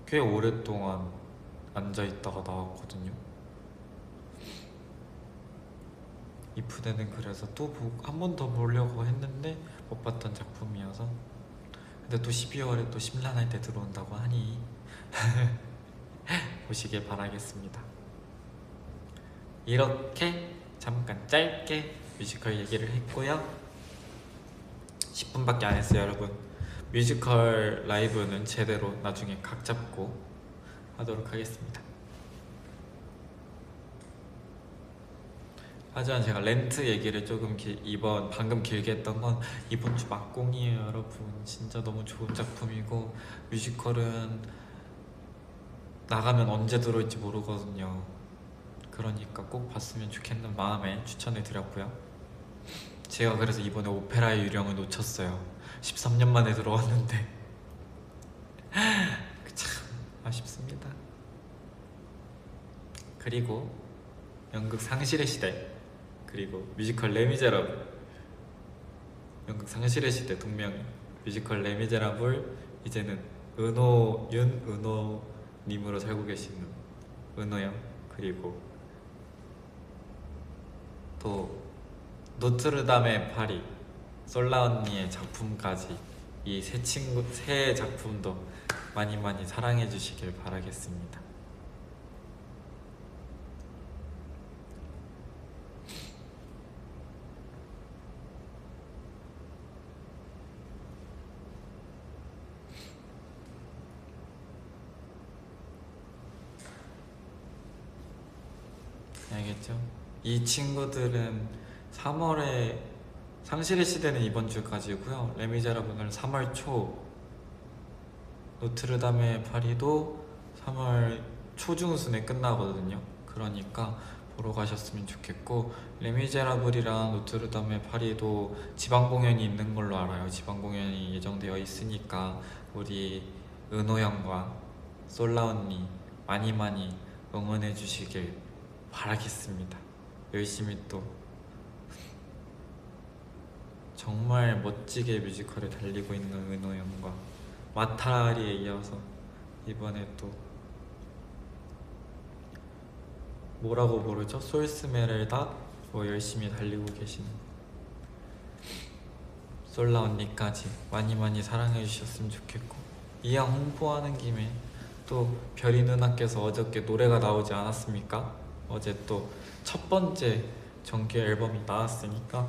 꽤 오랫동안 앉아있다가 나왔거든요. 이프덴은 그래서 또 한 번 더 보려고 했는데 못 봤던 작품이어서. 근데 또 12월에 또 심란할 때 들어온다고 하니 보시길 바라겠습니다. 이렇게 잠깐 짧게 뮤지컬 얘기를 했고요. 10분밖에 안 했어요, 여러분. 뮤지컬 라이브는 제대로 나중에 각 잡고 하도록 하겠습니다. 하지만 제가 렌트 얘기를 조금 방금 길게 했던 건 이번 주 막공이에요, 여러분. 진짜 너무 좋은 작품이고 뮤지컬은 나가면 언제 들어올지 모르거든요. 그러니까 꼭 봤으면 좋겠는 마음에 추천을 드렸고요. 제가 그래서 이번에 오페라의 유령을 놓쳤어요. 13년 만에 들어왔는데 참 아쉽습니다. 그리고 연극 상실의 시대, 그리고 뮤지컬 레미제라블, 연극 상실의 시대 동명, 뮤지컬 레미제라블, 이제는 윤은호님으로 살고 계시는 은호형, 그리고 또 노트르담의 파리, 솔라 언니의 작품까지 이 세 작품도 많이 많이 사랑해 주시길 바라겠습니다. 알겠죠? 이 친구들은 3월에 상실의 시대는 이번 주까지고요. 레미제라블은 3월 초, 노트르담의 파리도 3월 초중순에 끝나거든요. 그러니까 보러 가셨으면 좋겠고, 레미제라블이랑 노트르담의 파리도 지방 공연이 있는 걸로 알아요. 지방 공연이 예정되어 있으니까 우리 은호 형과 솔라 언니 많이 많이 응원해 주시길 바라겠습니다. 열심히 또 정말 멋지게 뮤지컬을 달리고 있는 은호 형과 마타리에 이어서 이번에 또 뭐라고 부르죠? 솔스메렐다 열심히 달리고 계신 솔라 언니까지 많이 많이 사랑해 주셨으면 좋겠고, 이왕 홍보하는 김에 또 별이 누나께서 어저께 노래가 나오지 않았습니까? 어제 또 첫 번째 정규 앨범이 나왔으니까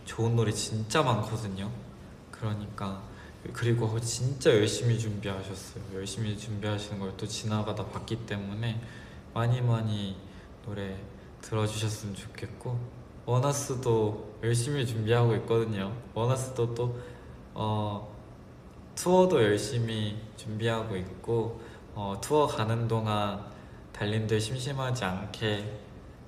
좋은 노래 진짜 많거든요. 그러니까, 그리고 진짜 열심히 준비하셨어요. 열심히 준비하시는 걸 또 지나가다 봤기 때문에 많이 많이 노래 들어주셨으면 좋겠고, 원어스도 열심히 준비하고 있거든요. 원어스도 또 투어도 열심히 준비하고 있고, 투어 가는 동안 달님들 심심하지 않게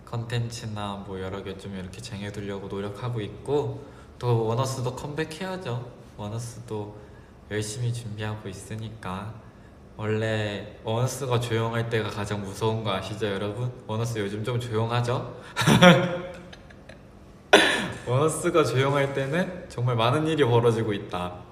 컨텐츠나 뭐 여러 개 좀 이렇게 쟁여두려고 노력하고 있고, 또 원어스도 컴백해야죠. 원어스도 열심히 준비하고 있으니까. 원래 원어스가 조용할 때가 가장 무서운 거 아시죠, 여러분? 원어스 요즘 좀 조용하죠? 원어스가 조용할 때는 정말 많은 일이 벌어지고 있다.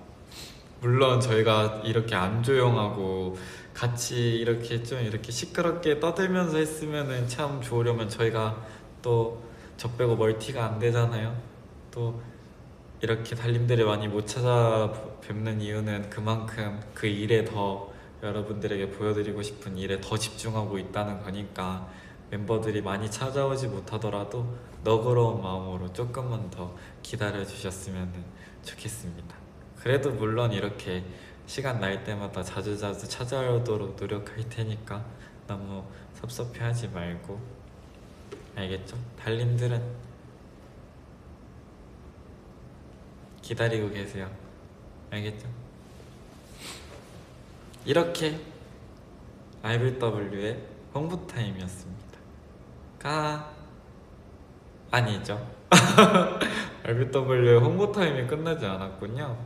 물론 저희가 이렇게 안 조용하고 같이 이렇게 좀 이렇게 시끄럽게 떠들면서 했으면은 참 좋으려면 저희가 또 저 빼고 멀티가 안 되잖아요. 또 이렇게 달님들을 많이 못 찾아뵙는 이유는 그만큼 그 일에 더, 여러분들에게 보여드리고 싶은 일에 더 집중하고 있다는 거니까, 멤버들이 많이 찾아오지 못하더라도 너그러운 마음으로 조금만 더 기다려 주셨으면 좋겠습니다. 그래도 물론 이렇게 시간 날 때마다 자주자주 찾아오도록 노력할 테니까 너무 섭섭해하지 말고, 알겠죠? 달님들은 기다리고 계세요. 알겠죠? 이렇게 RBW의 홍보 타임이었습니다. 아니죠. RBW의 홍보 타임이 끝나지 않았군요.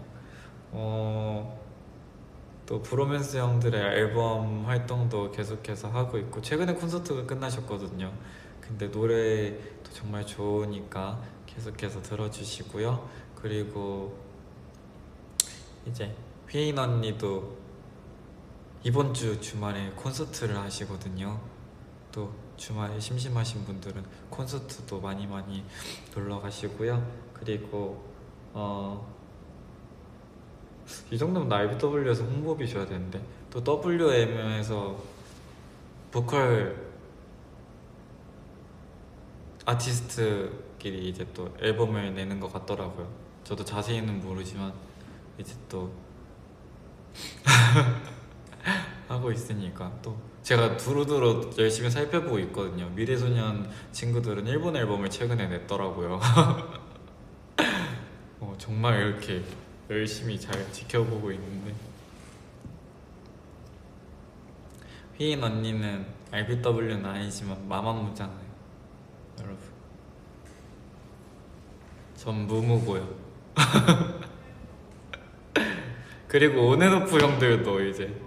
또 브로맨스 형들의 앨범 활동도 계속해서 하고 있고, 최근에 콘서트가 끝나셨거든요. 근데 노래도 정말 좋으니까 계속해서 들어주시고요. 그리고 이제 휘인 언니도 이번 주 주말에 콘서트를 하시거든요. 또 주말에 심심하신 분들은 콘서트도 많이 많이 놀러 가시고요. 그리고 이 정도면 나 IBW에서 홍보비 줘야 되는데 또 WM에서 보컬 아티스트끼리 이제 또 앨범을 내는 것 같더라고요. 저도 자세히는 모르지만 이제 또 하고 있으니까 또 제가 두루두루 열심히 살펴보고 있거든요. 미래소년 친구들은 일본 앨범을 최근에 냈더라고요. 정말 이렇게 열심히 잘 지켜보고 있는데 휘인 언니는 RBW는 아니지만 마마무잖아요 여러분. 전 무무고요. 그리고 온앤오프 형들도 이제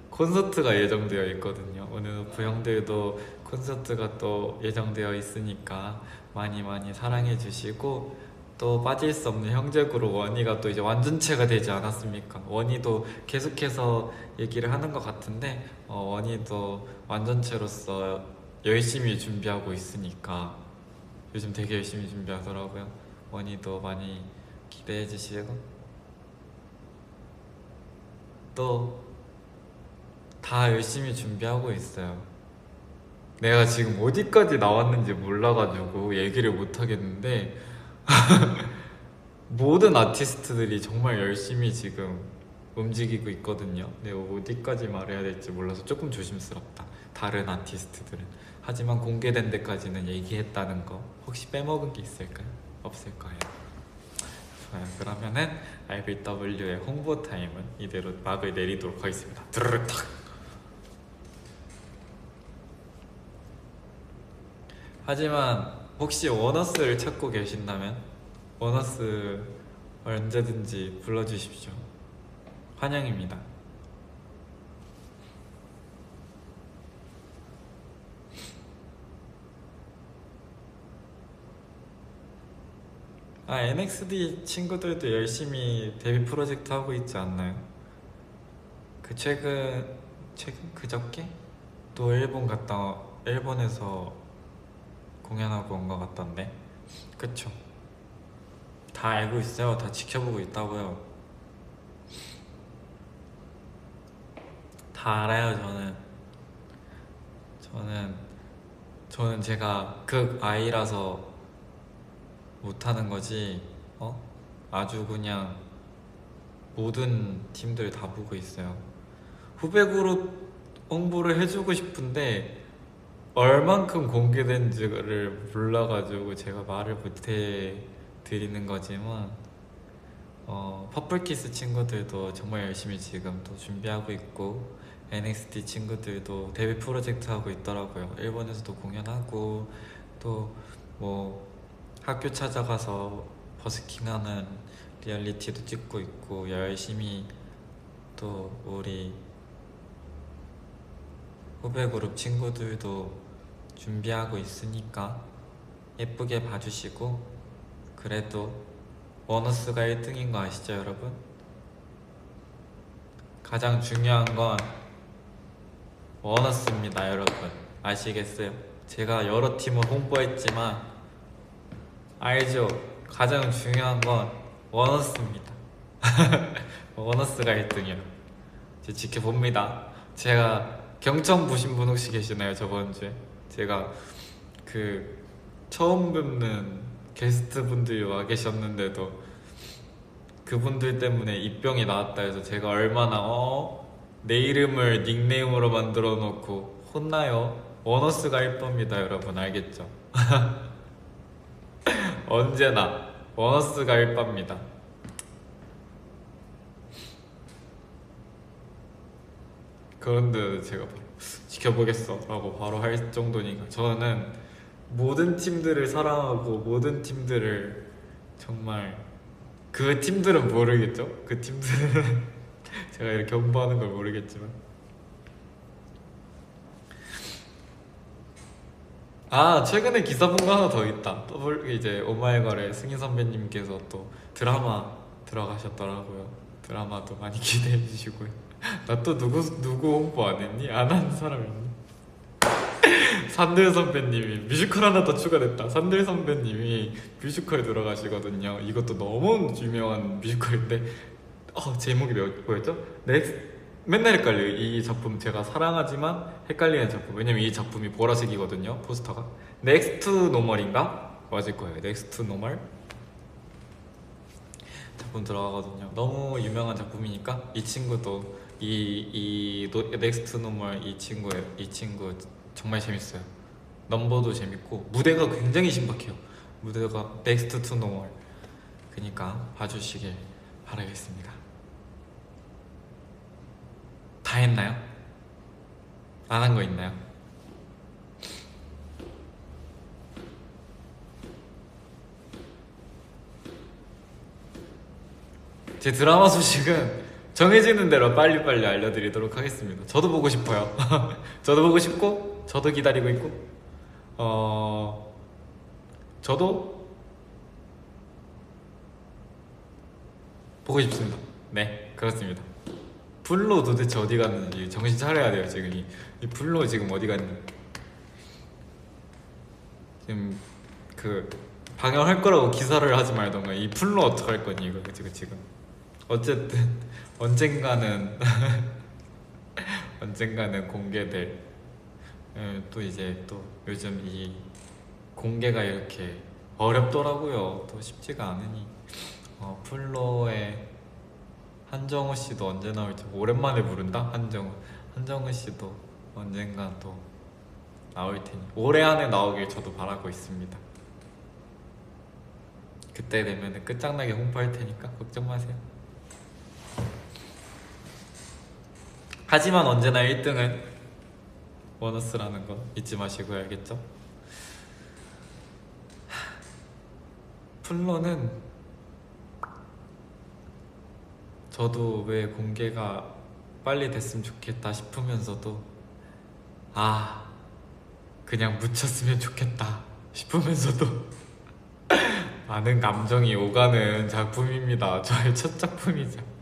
콘서트가 예정되어 있거든요. 온앤오프 형들도 콘서트가 또 예정되어 있으니까 많이 많이 사랑해 주시고, 또 빠질 수 없는 형제 그룹 원희가 또 이제 완전체가 되지 않았습니까? 원희도 계속해서 얘기를 하는 것 같은데 원희도 완전체로서 열심히 준비하고 있으니까 요즘 되게 열심히 준비하더라고요. 원희도 많이 기대해 주시고, 또 다 열심히 준비하고 있어요. 내가 지금 어디까지 나왔는지 몰라가지고 얘기를 못 하겠는데 모든 아티스트들이 정말 열심히 지금 움직이고 있거든요. 내가 어디까지 말해야 될지 몰라서 조금 조심스럽다, 다른 아티스트들은. 하지만 공개된 데까지는 얘기했다는 거 혹시 빼먹은 게 있을까요? 없을 거예요. 좋아요. 그러면은 IBW의 홍보 타임은 이대로 막을 내리도록 하겠습니다. 드르륵 탁. 하지만 혹시 원어스를 찾고 계신다면 원어스 언제든지 불러주십시오. 환영입니다. NXT 친구들도 열심히 데뷔 프로젝트 하고 있지 않나요? 최근 그저께 또 일본에서 공연하고 온 것 같던데. 그쵸? 다 알고 있어요. 다 지켜보고 있다고요. 다 알아요. 저는 제가 극아이라서 못하는 거지. 아주 그냥 모든 팀들 다 보고 있어요. 후배 그룹 홍보를 해주고 싶은데 얼만큼 공개된지를 몰라가지고 제가 말을 못해 드리는 거지만 퍼플키스 친구들도 정말 열심히 지금 또 준비하고 있고, NXT 친구들도 데뷔 프로젝트 하고 있더라고요. 일본에서도 공연하고, 또 뭐 학교 찾아가서 버스킹하는 리얼리티도 찍고 있고, 열심히 또 우리 후배 그룹 친구들도 준비하고 있으니까 예쁘게 봐주시고, 그래도 원어스가 1등인 거 아시죠 여러분? 가장 중요한 건 원어스입니다 여러분. 아시겠어요? 제가 여러 팀을 홍보했지만 알죠? 가장 중요한 건 원어스입니다. 원어스가 1등이요. 지켜봅니다. 제가 경청 보신 분 혹시 계시나요? 저번주에 제가 처음 뵙는 게스트분들이 와 계셨는데도 그분들 때문에 입병이 나왔다 해서 제가 얼마나 내 이름을 닉네임으로 만들어 놓고 혼나요. 원어스가 1번입니다 여러분. 알겠죠? 언제나 원어스가 1번입니다. 그런데 제가 지켜보겠어 라고 바로 할 정도니까, 저는 모든 팀들을 사랑하고 모든 팀들을 정말, 그 팀들은 모르겠죠? 그 팀들은 제가 이렇게 홍보하는 걸 모르겠지만, 최근에 기사 본 거 하나 더 있다. 또 이제 오마이걸의 승희 선배님께서 또 드라마 들어가셨더라고요. 드라마도 많이 기대해 주시고요. 나 또 누구 홍보 안 했니? 안 한 사람 있니? 산들 선배님이 뮤지컬 하나 더 추가됐다. 산들 선배님이 뮤지컬 들어가시거든요. 이것도 너무 유명한 뮤지컬인데 제목이 뭐였죠? 맨날 헷갈려요. 이 작품 제가 사랑하지만 헷갈리는 작품. 왜냐면 이 작품이 보라색이거든요. 포스터가. 넥스트 노멀인가? 맞을 거예요. 넥스트 노멀 작품 들어가거든요. 너무 유명한 작품이니까 이 친구도 넥스트 노멀 이 친구 정말 재밌어요. 넘버도 재밌고 무대가 굉장히 신박해요. 무대가 넥스트 투 노멀. 그니까 봐주시길 바라겠습니다. 다 했나요? 안 한 거 있나요? 제 드라마 소식은 정해지는 대로 빨리빨리 알려드리도록 하겠습니다. 저도 보고 싶어요. 저도 보고 싶고 저도 기다리고 있고 저도 보고 싶습니다. 네, 그렇습니다. 블로 도대체 어디 갔는지 정신 차려야 돼요. 지금 이 블로 지금 어디 갔는지. 지금 그 방영할 거라고 기사를 하지 말던가 이 블로 어떡할 거니 이거 지금. 어쨌든 언젠가는 언젠가는 공개될. 또 이제 또 요즘 이 공개가 이렇게 어렵더라고요. 또 쉽지가 않으니 플로의 한정우 씨도 언제 나올지 오랜만에 부른다. 한정우 씨도 언젠가 또 나올 테니 올해 안에 나오길 저도 바라고 있습니다. 그때 되면 끝장나게 홍보할 테니까 걱정 마세요. 하지만 언제나 1등은 원어스라는 거 잊지 마시고 알겠죠? 플로는 저도 왜 공개가 빨리 됐으면 좋겠다 싶으면서도 그냥 묻혔으면 좋겠다 싶으면서도 많은 감정이 오가는 작품입니다. 저의 첫 작품이죠.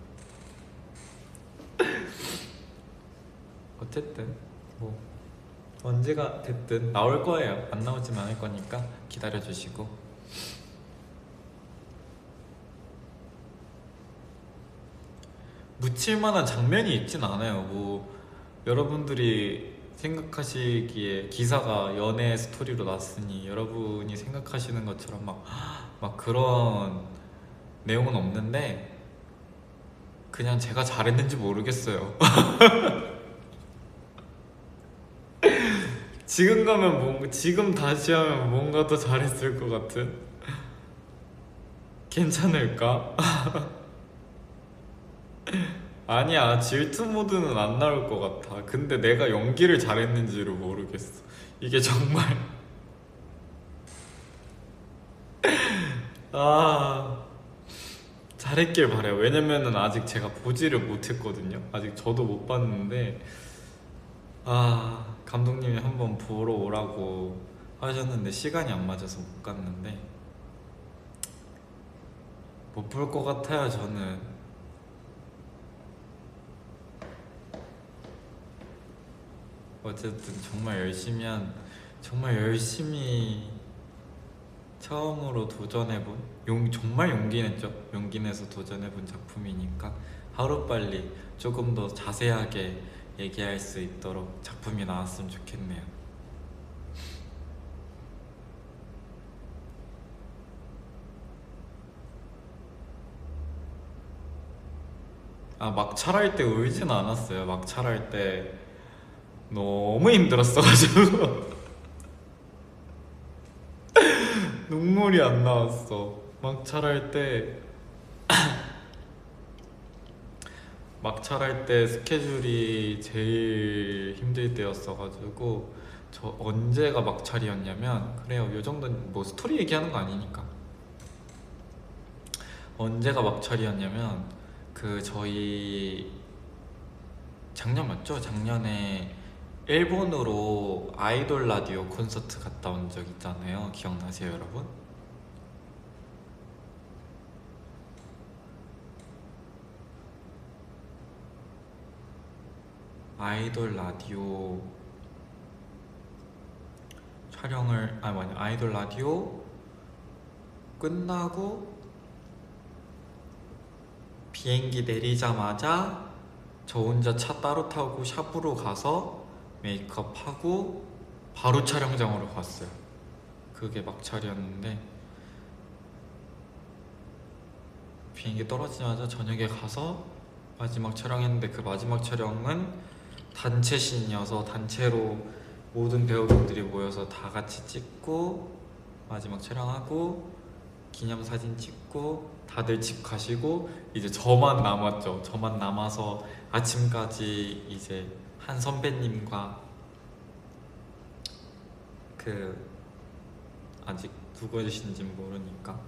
어쨌든 뭐 언제가 됐든 나올 거예요. 안 나오진 않을 거니까 기다려주시고. 묻힐 만한 장면이 있진 않아요. 뭐 여러분들이 생각하시기에 기사가 연애 스토리로 났으니 여러분이 생각하시는 것처럼 막 그런 내용은 없는데 그냥 제가 잘했는지 모르겠어요. 지금 다시 하면 뭔가 더 잘했을 것 같은. 괜찮을까? 아니야, 질투 모드는 안 나올 것 같아. 근데 내가 연기를 잘했는지를 모르겠어. 이게 정말 잘했길 바래요. 왜냐면은 아직 제가 보지를 못했거든요. 아직 저도 못 봤는데 감독님이 한번 보러 오라고 하셨는데 시간이 안 맞아서 못 갔는데 못 볼 것 같아요. 저는 어쨌든 정말 열심히 처음으로 도전해본 정말 용기 냈죠. 용기 내서 도전해본 작품이니까 하루빨리 조금 더 자세하게 얘기할 수 있도록 작품이 나왔으면 좋겠네요. 막찰할 때 울진 않았어요. 막찰할 때 너무 힘들었어가지고 눈물이 안 나왔어. 막찰할 때 스케줄이 제일 힘들 때였어가지고 저 언제가 막찰이었냐면 그래요. 요 정도는 뭐 스토리 얘기하는 거 아니니까. 언제가 막찰이었냐면 저희 작년 맞죠? 작년에 일본으로 아이돌 라디오 콘서트 갔다 온 적 있잖아요. 기억나세요, 여러분? 아이돌 라디오 촬영을 아이돌 라디오 끝나고 비행기 내리자마자 저 혼자 차 따로 타고 샵으로 가서 메이크업하고 바로 촬영장으로 갔어요. 그게 막차였는데 비행기 떨어지자마자 저녁에 가서 마지막 촬영했는데 그 마지막 촬영은 단체 씬이어서 단체로 모든 배우분들이 모여서 다 같이 찍고 마지막 촬영하고 기념사진 찍고 다들 집 가시고 이제 저만 남았죠. 저만 남아서 아침까지 이제 한 선배님과 그 아직 누구이신지 모르니까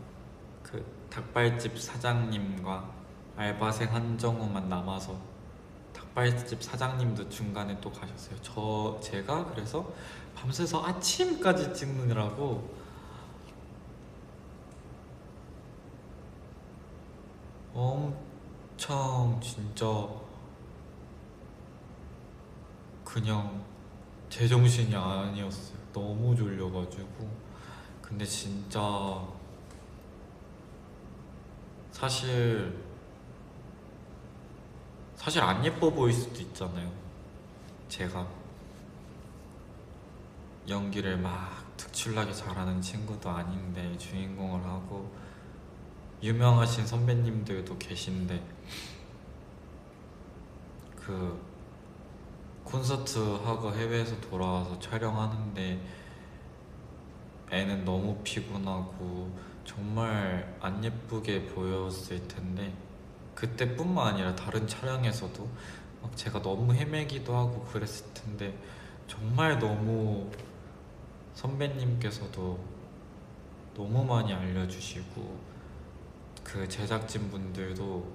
그 닭발집 사장님과 알바생 한정우만 남아서 닭발집 사장님도 중간에 또 가셨어요. 제가 그래서 밤새서 아침까지 찍느라고 엄청 진짜 그냥 제정신이 아니었어요. 너무 졸려가지고. 근데 진짜 사실 안 예뻐 보일 수도 있잖아요. 제가 연기를 막 특출나게 잘하는 친구도 아닌데 주인공을 하고 유명하신 선배님들도 계신데 그 콘서트 하고 해외에서 돌아와서 촬영하는데 애는 너무 피곤하고 정말 안 예쁘게 보였을 텐데 그때뿐만 아니라 다른 촬영에서도 막 제가 너무 헤매기도 하고 그랬을 텐데 정말 너무 선배님께서도 너무 많이 알려주시고 그 제작진 분들도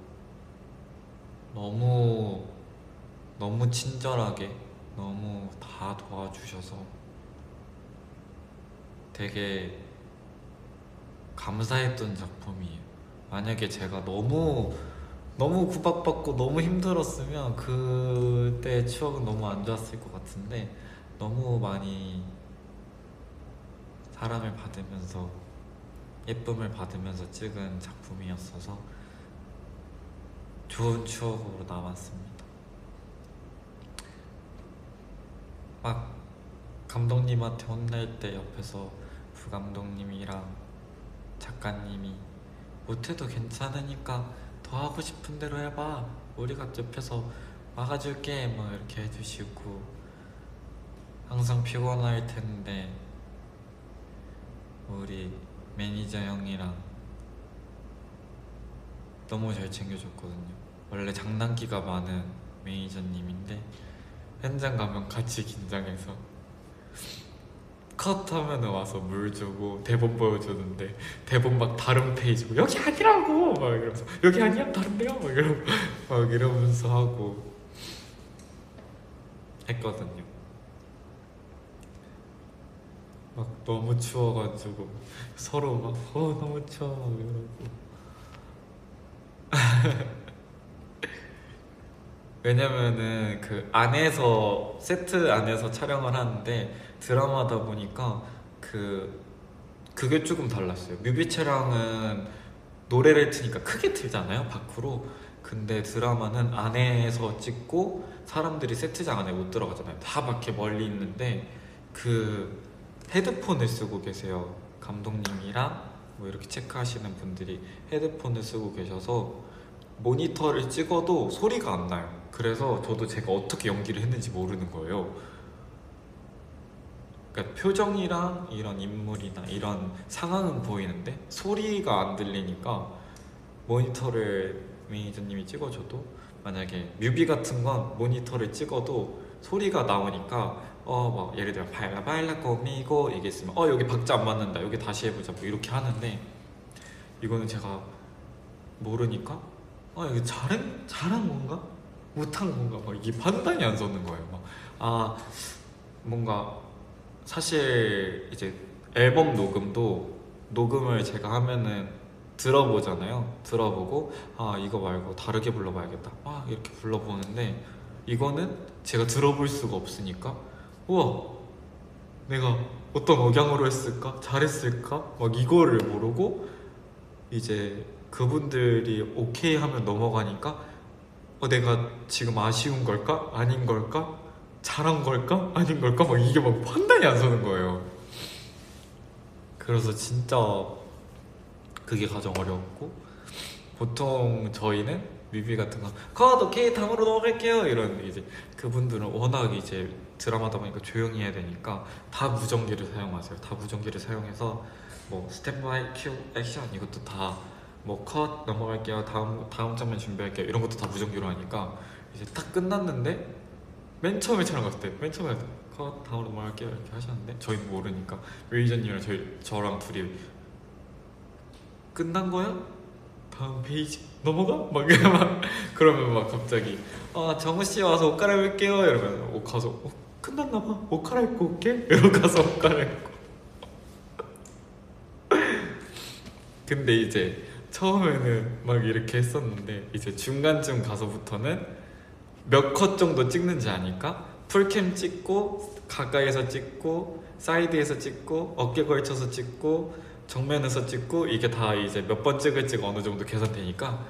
너무 친절하게 너무 다 도와주셔서 되게 감사했던 작품이에요. 만약에 제가 너무 구박받고 너무 힘들었으면 그때 추억은 너무 안 좋았을 것 같은데 너무 많이 사랑을 받으면서 예쁨을 받으면서 찍은 작품이었어서 좋은 추억으로 남았습니다. 막 감독님한테 혼날 때 옆에서 부감독님이랑 작가님이 못해도 괜찮으니까 더 하고 싶은 대로 해봐, 우리가 옆에서 막아줄게 막 이렇게 해주시고 항상 피곤할 텐데 우리 매니저 형이랑 너무 잘 챙겨줬거든요. 원래 장난기가 많은 매니저님인데 현장 가면 같이 긴장해서 컷 하면 와서 물 주고 대본 보여주는데 대본 막 다른 페이지고 여기 아니라고 막 이러면서 여기 아니야 다른데요 막 이러면서 하고 했거든요. 막 너무 추워가지고 서로 막 너무 추워 막 이러고 왜냐면은 그 안에서 세트 안에서 촬영을 하는데 드라마다 보니까 그게 조금 달랐어요. 뮤비 촬영은 노래를 트니까 크게 틀잖아요, 밖으로. 근데 드라마는 안에서 찍고 사람들이 세트장 안에 못 들어가잖아요. 다 밖에 멀리 있는데 그 헤드폰을 쓰고 계세요. 감독님이랑 뭐 이렇게 체크하시는 분들이 헤드폰을 쓰고 계셔서 모니터를 찍어도 소리가 안 나요. 그래서 저도 제가 어떻게 연기를 했는지 모르는 거예요. 그러니까 표정이랑 이런 인물이나 이런 상황은 보이는데 소리가 안 들리니까 모니터를 매니저님이 찍어줘도 만약에 뮤비 같은 건 모니터를 찍어도 소리가 나오니까 막 예를 들어 바일라 꼬미고 이게 있으면 여기 박자 안 맞는다 여기 다시 해보자 뭐 이렇게 하는데 이거는 제가 모르니까 이거 잘한 건가? 못한 건가? 막 이게 판단이 안 서는 거예요. 뭔가 사실 이제 앨범 녹음을 제가 하면은 들어보잖아요. 들어보고 이거 말고 다르게 불러봐야겠다 이렇게 불러보는데 이거는 제가 들어볼 수가 없으니까 우와 내가 어떤 억양으로 했을까? 잘했을까? 막 이거를 모르고 이제 그분들이 오케이 하면 넘어가니까 내가 지금 아쉬운 걸까? 아닌 걸까? 잘한 걸까? 아닌 걸까? 막 이게 막 판단이 안 서는 거예요. 그래서 진짜 그게 가장 어려웠고, 보통 저희는 뮤비 같은 거 컷 오케이 다음으로 넘어갈게요 이런, 이제 그분들은 워낙 이제 드라마다 보니까 조용히 해야 되니까 다 무전기를 사용하세요. 다 무전기를 사용해서 뭐 스텝 바이 큐 액션 이것도 다 뭐 컷 넘어갈게요, 다음 장면 준비할게요 이런 것도 다 무전기로 하니까 이제 딱 끝났는데 맨 처음에 촬영 갔을 때 맨 처음에 컷 다음으로 넘어갈게요 이렇게 하셨는데 저희는 모르니까 매니저님이랑 저랑 둘이 끝난 거야? 다음 페이지 넘어가? 막 그러면 막 갑자기 정우씨 와서 옷 갈아입을게요 이러면 옷 가서 끝났나봐 옷 갈아입고 올게 이러고 가서 옷 갈아입고. 근데 이제 처음에는 막 이렇게 했었는데 이제 중간쯤 가서부터는 몇 컷 정도 찍는지 아니까 풀캠 찍고 가까이서 찍고 사이드에서 찍고 어깨 걸쳐서 찍고 정면에서 찍고 이게 다 이제 몇 번 찍을지가 어느 정도 계산되니까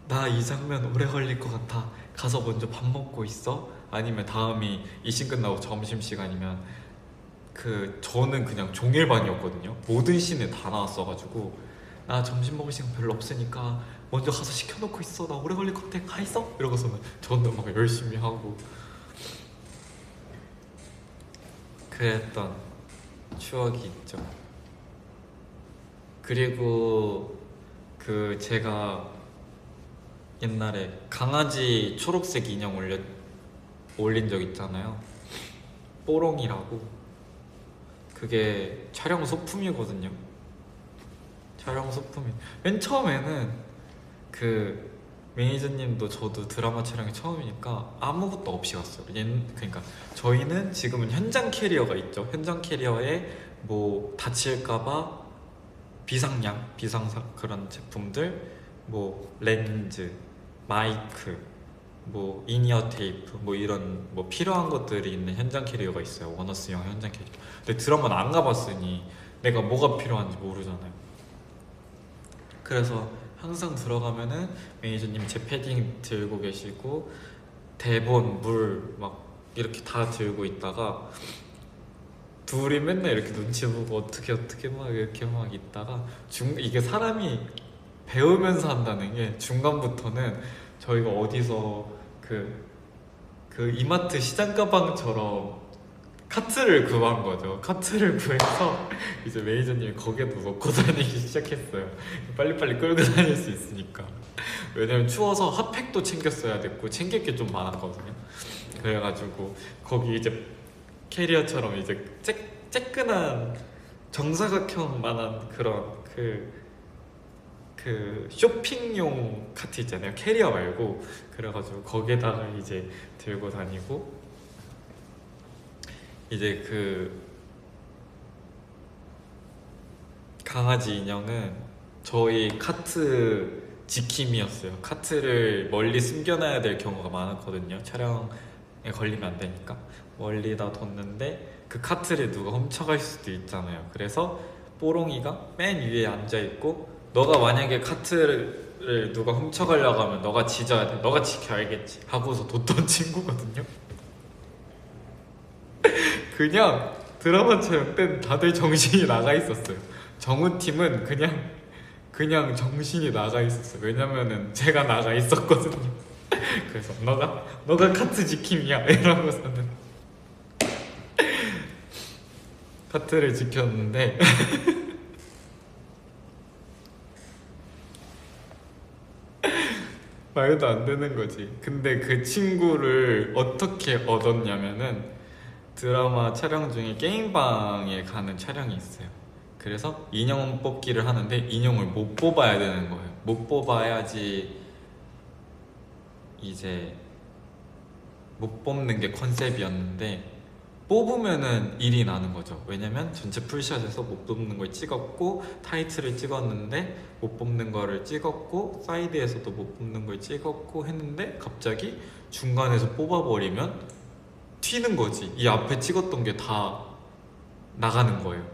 나 이 장면 오래 걸릴 것 같아 가서 먼저 밥 먹고 있어? 아니면 다음이 이 씬 끝나고 점심시간이면 저는 그냥 종일반이었거든요. 모든 씬에 다 나왔어가지고 나 점심 먹을 시간 별로 없으니까 먼저 가서 시켜놓고 있어 나 오래 걸릴 것 같아 가 있어? 이러고서는 저는 막 열심히 하고 그랬던 추억이 있죠. 그리고 제가 옛날에 강아지 초록색 인형 올린 적 있잖아요. 뽀롱이라고. 그게 촬영 소품이거든요. 촬영 소품이. 맨 처음에는 매니저님도 저도 드라마 촬영이 처음이니까 아무것도 없이 갔어요. 그러니까 저희는 지금은 현장 캐리어가 있죠. 현장 캐리어에 뭐 다칠까봐 비상상 그런 제품들, 뭐 렌즈, 마이크, 뭐 인이어 테이프, 뭐 이런 뭐 필요한 것들이 있는 현장 캐리어가 있어요. 원어스용 현장 캐리어. 근데 드라마는 안 가봤으니 내가 뭐가 필요한지 모르잖아요. 그래서 항상 들어가면은 매니저님 제 패딩 들고 계시고 대본, 물 막 이렇게 다 들고 있다가 둘이 맨날 이렇게 눈치 보고 어떻게 막 이렇게 막 있다가 이게 사람이 배우면서 한다는 게 중간부터는 저희가 어디서 이마트 시장 가방처럼 카트를 구한 거죠. 카트를 구해서 이제 매니저님이 거기에도 넣고 다니기 시작했어요. 빨리빨리 끌고 다닐 수 있으니까. 왜냐면 추워서 핫팩도 챙겼어야 됐고 챙길 게 좀 많았거든요. 그래가지고 거기 이제 캐리어처럼 이제 쬐끈한 정사각형만한 그런 쇼핑용 카트 있잖아요. 캐리어 말고. 그래가지고 거기에다가 이제 들고 다니고 이제 강아지 인형은 저희 카트 지킴이었어요. 카트를 멀리 숨겨놔야 될 경우가 많았거든요. 촬영에 걸리면 안 되니까 멀리다 뒀는데 그 카트를 누가 훔쳐갈 수도 있잖아요. 그래서 뽀롱이가 맨 위에 앉아있고 너가 만약에 카트를 누가 훔쳐가려고 하면 너가 짖어야 돼. 너가 지켜 알겠지? 하고서 뒀던 친구거든요. 그냥 드라마 촬영 땐 다들 정신이 나가 있었어요. 정우팀은 그냥 정신이 나가 있었어요. 왜냐면은 제가 나가 있었거든요. 그래서 너가 카트 지킴이야 이러고서는 카트를 지켰는데 말도 안 되는 거지. 근데 그 친구를 어떻게 얻었냐면은 드라마 촬영 중에 게임방에 가는 촬영이 있어요. 그래서 인형 뽑기를 하는데 인형을 못 뽑아야 되는 거예요. 못 뽑아야지 이제 못 뽑는 게 컨셉이었는데 뽑으면은 일이 나는 거죠. 왜냐면 전체 풀샷에서 못 뽑는 걸 찍었고 타이틀을 찍었는데 못 뽑는 거를 찍었고 사이드에서도 못 뽑는 걸 찍었고 했는데 갑자기 중간에서 뽑아버리면 튀는 거지. 이 앞에 찍었던 게 다 나가는 거예요.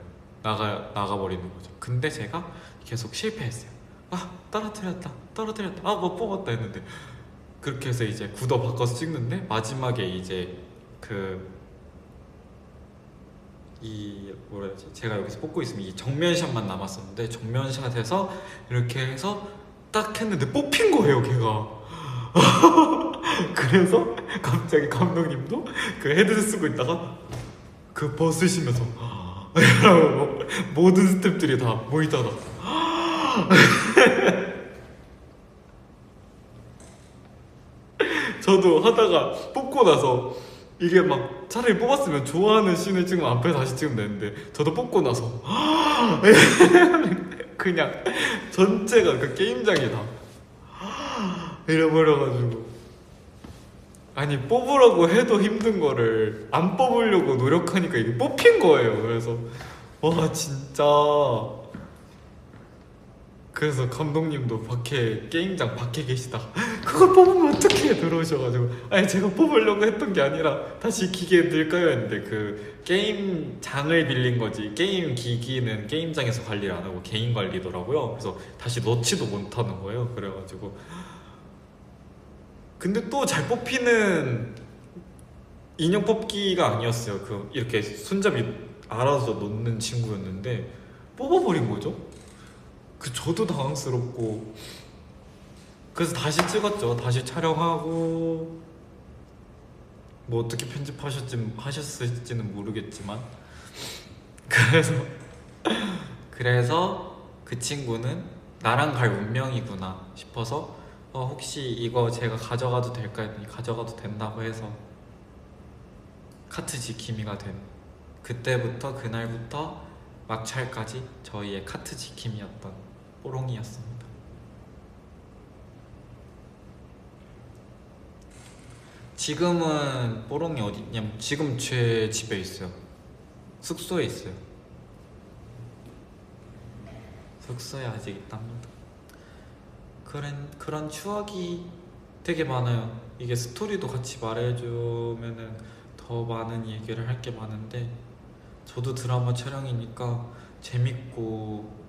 나가버리는 거죠. 근데 제가 계속 실패했어요. 아, 떨어뜨렸다, 아, 못 뽑았다 했는데, 그렇게 해서 이제 구도 바꿔서 찍는데 마지막에 이제 이 뭐라 해야 되지? 제가 여기서 뽑고 있으면 이 정면샷만 남았었는데, 정면샷에서 이렇게 해서 딱 했는데 뽑힌 거예요, 걔가. 그래서 갑자기 감독님도 그 헤드셋 쓰고 있다가 그 벗으시면서 이러고 모든 스태프들이 다 모이다가 저도 하다가 뽑고 나서 이게 막 차라리 뽑았으면 좋아하는 씬을 찍으면 앞에 다시 찍으면 되는데, 저도 뽑고 나서 그냥 전체가 그 게임장이 다 잃어버려가지고, 아니 뽑으라고 해도 힘든 거를 안 뽑으려고 노력하니까 이게 뽑힌 거예요. 그래서 와 진짜, 그래서 감독님도 밖에 게임장 밖에 계시다가 그걸 뽑으면 어떡해 들어오셔가지고, 아니 제가 뽑으려고 했던 게 아니라 다시 기계에 넣을까요 했는데, 그 게임장을 빌린 거지 게임 기기는 게임장에서 관리를 안 하고 개인 관리더라고요. 그래서 다시 넣지도 못하는 거예요. 그래가지고 근데 또 잘 뽑히는 인형 뽑기가 아니었어요. 그 이렇게 손잡이 알아서 놓는 친구였는데 뽑아버린 거죠. 그 저도 당황스럽고, 그래서 다시 찍었죠. 다시 촬영하고, 뭐 어떻게 하셨을지는 모르겠지만, 그래서 그 친구는 나랑 갈 운명이구나 싶어서 혹시 이거 제가 가져가도 될까요? 했더니 가져가도 된다고 해서 카트 지킴이가 된, 그때부터 그날부터 막찰까지 저희의 카트 지킴이었던 뽀롱이였습니다. 지금은 뽀롱이 어디 있냐면, 지금 제 집에 있어요. 숙소에 있어요. 숙소에 아직 있답니다. 그런 추억이 되게 많아요. 이게 스토리도 같이 말해주면은 더 많은 얘기를 할 게 많은데, 저도 드라마 촬영이니까 재밌고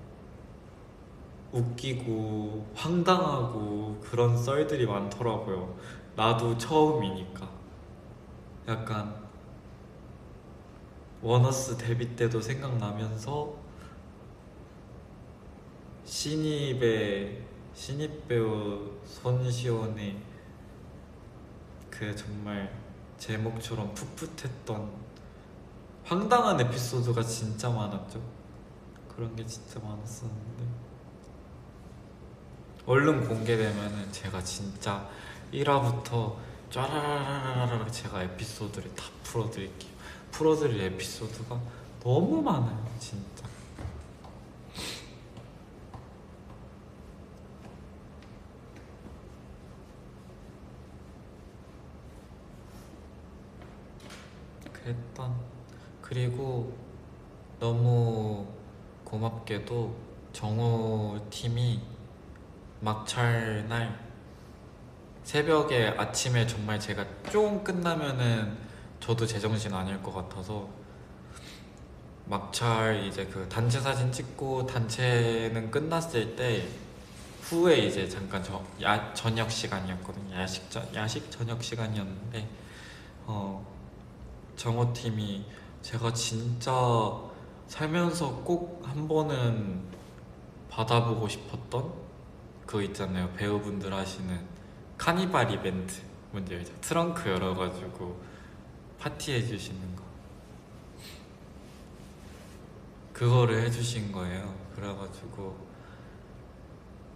웃기고 황당하고 그런 썰들이 많더라고요. 나도 처음이니까. 약간 원어스 데뷔 때도 생각나면서, 신입 배우 손시온의 그 정말 제목처럼 풋풋했던 황당한 에피소드가 진짜 많았죠. 그런 게 진짜 많았었는데, 얼른 공개되면은 제가 진짜 1화부터 쫘라라라라 제가 에피소드를 다 풀어드릴게요. 풀어드릴 에피소드가 너무 많아요, 진짜. 그리고 너무 고맙게도 정우 팀이 막찰 날 새벽에 아침에 정말 제가 쫑 끝나면은 저도 제정신 아닐 것 같아서, 막찰 이제 그 단체 사진 찍고 단체는 끝났을 때 후에 이제 잠깐 저녁 시간이었거든요. 야식 저녁 시간이었는데 정호팀이 제가 진짜 살면서 꼭 한 번은 받아보고 싶었던 그거 있잖아요. 배우분들 하시는 카니발 이벤트, 뭔지 알죠? 트렁크 열어가지고 파티해 주시는 거, 그거를 해주신 거예요. 그래가지고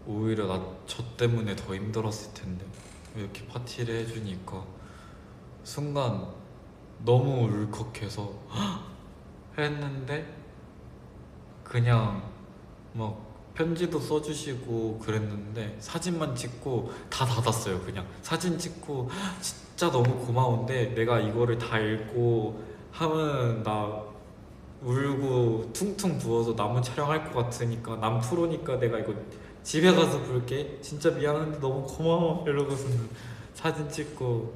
오히려 저 때문에 더 힘들었을 텐데 이렇게 파티를 해주니까 순간 너무 울컥해서 했는데, 그냥 막 편지도 써주시고 그랬는데 사진만 찍고 다 닫았어요. 그냥 사진 찍고 진짜 너무 고마운데 내가 이거를 다 읽고 하면 나 울고 퉁퉁 부어서 남은 촬영할 것 같으니까, 남 프로니까 내가 이거 집에 가서 볼게, 진짜 미안한데 너무 고마워 이러고서는 사진 찍고,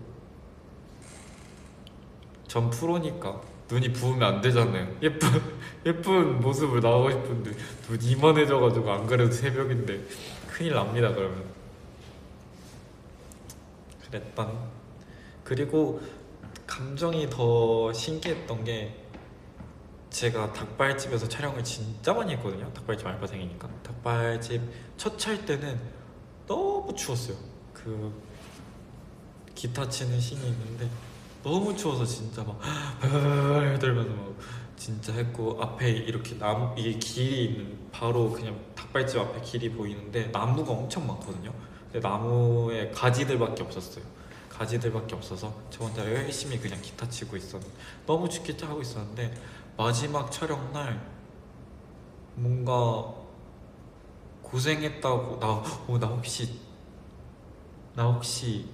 전 프로니까 눈이 부으면 안 되잖아요. 예쁜 모습을 나오고 싶은데 눈이 이만해져가지고 안 그래도 새벽인데 큰일 납니다 그러면. 그랬던. 그리고 감정이 더 신기했던 게 제가 닭발집에서 촬영을 진짜 많이 했거든요. 닭발집 알바생이니까. 닭발집 첫 찰 때는 너무 추웠어요. 그 기타 치는 씬이 있는데 너무 추워서 진짜 막 들면서 막 진짜 했고, 앞에 이렇게 나무, 이게 길이 있는, 바로 그냥 닭발집 앞에 길이 보이는데 나무가 엄청 많거든요. 근데 나무에 가지들밖에 없었어요. 가지들밖에 없어서 저 혼자 열심히 그냥 기타 치고 있었는데, 너무 춥게 하고 있었는데 마지막 촬영 날 뭔가 고생했다고 나 혹시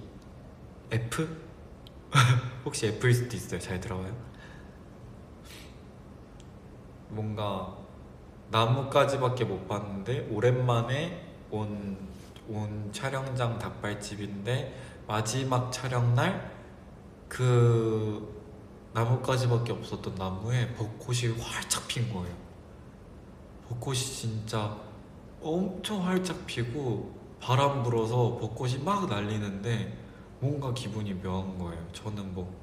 F? 혹시 F일 수도 있어요. 잘 들어봐요. 뭔가 나무까지밖에 못 봤는데 오랜만에 온 촬영장 닭발집인데 마지막 촬영 날 그 나무까지밖에 없었던 나무에 벚꽃이 활짝 핀 거예요. 벚꽃이 진짜 엄청 활짝 피고 바람 불어서 벚꽃이 막 날리는데 뭔가 기분이 묘한 거예요. 저는 뭐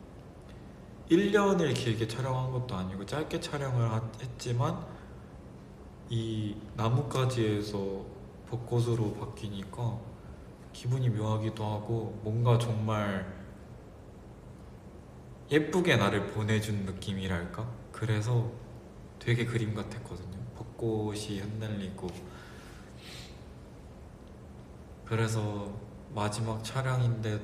1년을 길게 촬영한 것도 아니고 짧게 촬영을 했지만 이 나뭇가지에서 벚꽃으로 바뀌니까 기분이 묘하기도 하고 뭔가 정말 예쁘게 나를 보내준 느낌이랄까? 그래서 되게 그림 같았거든요. 벚꽃이 흩날리고. 그래서 마지막 촬영인데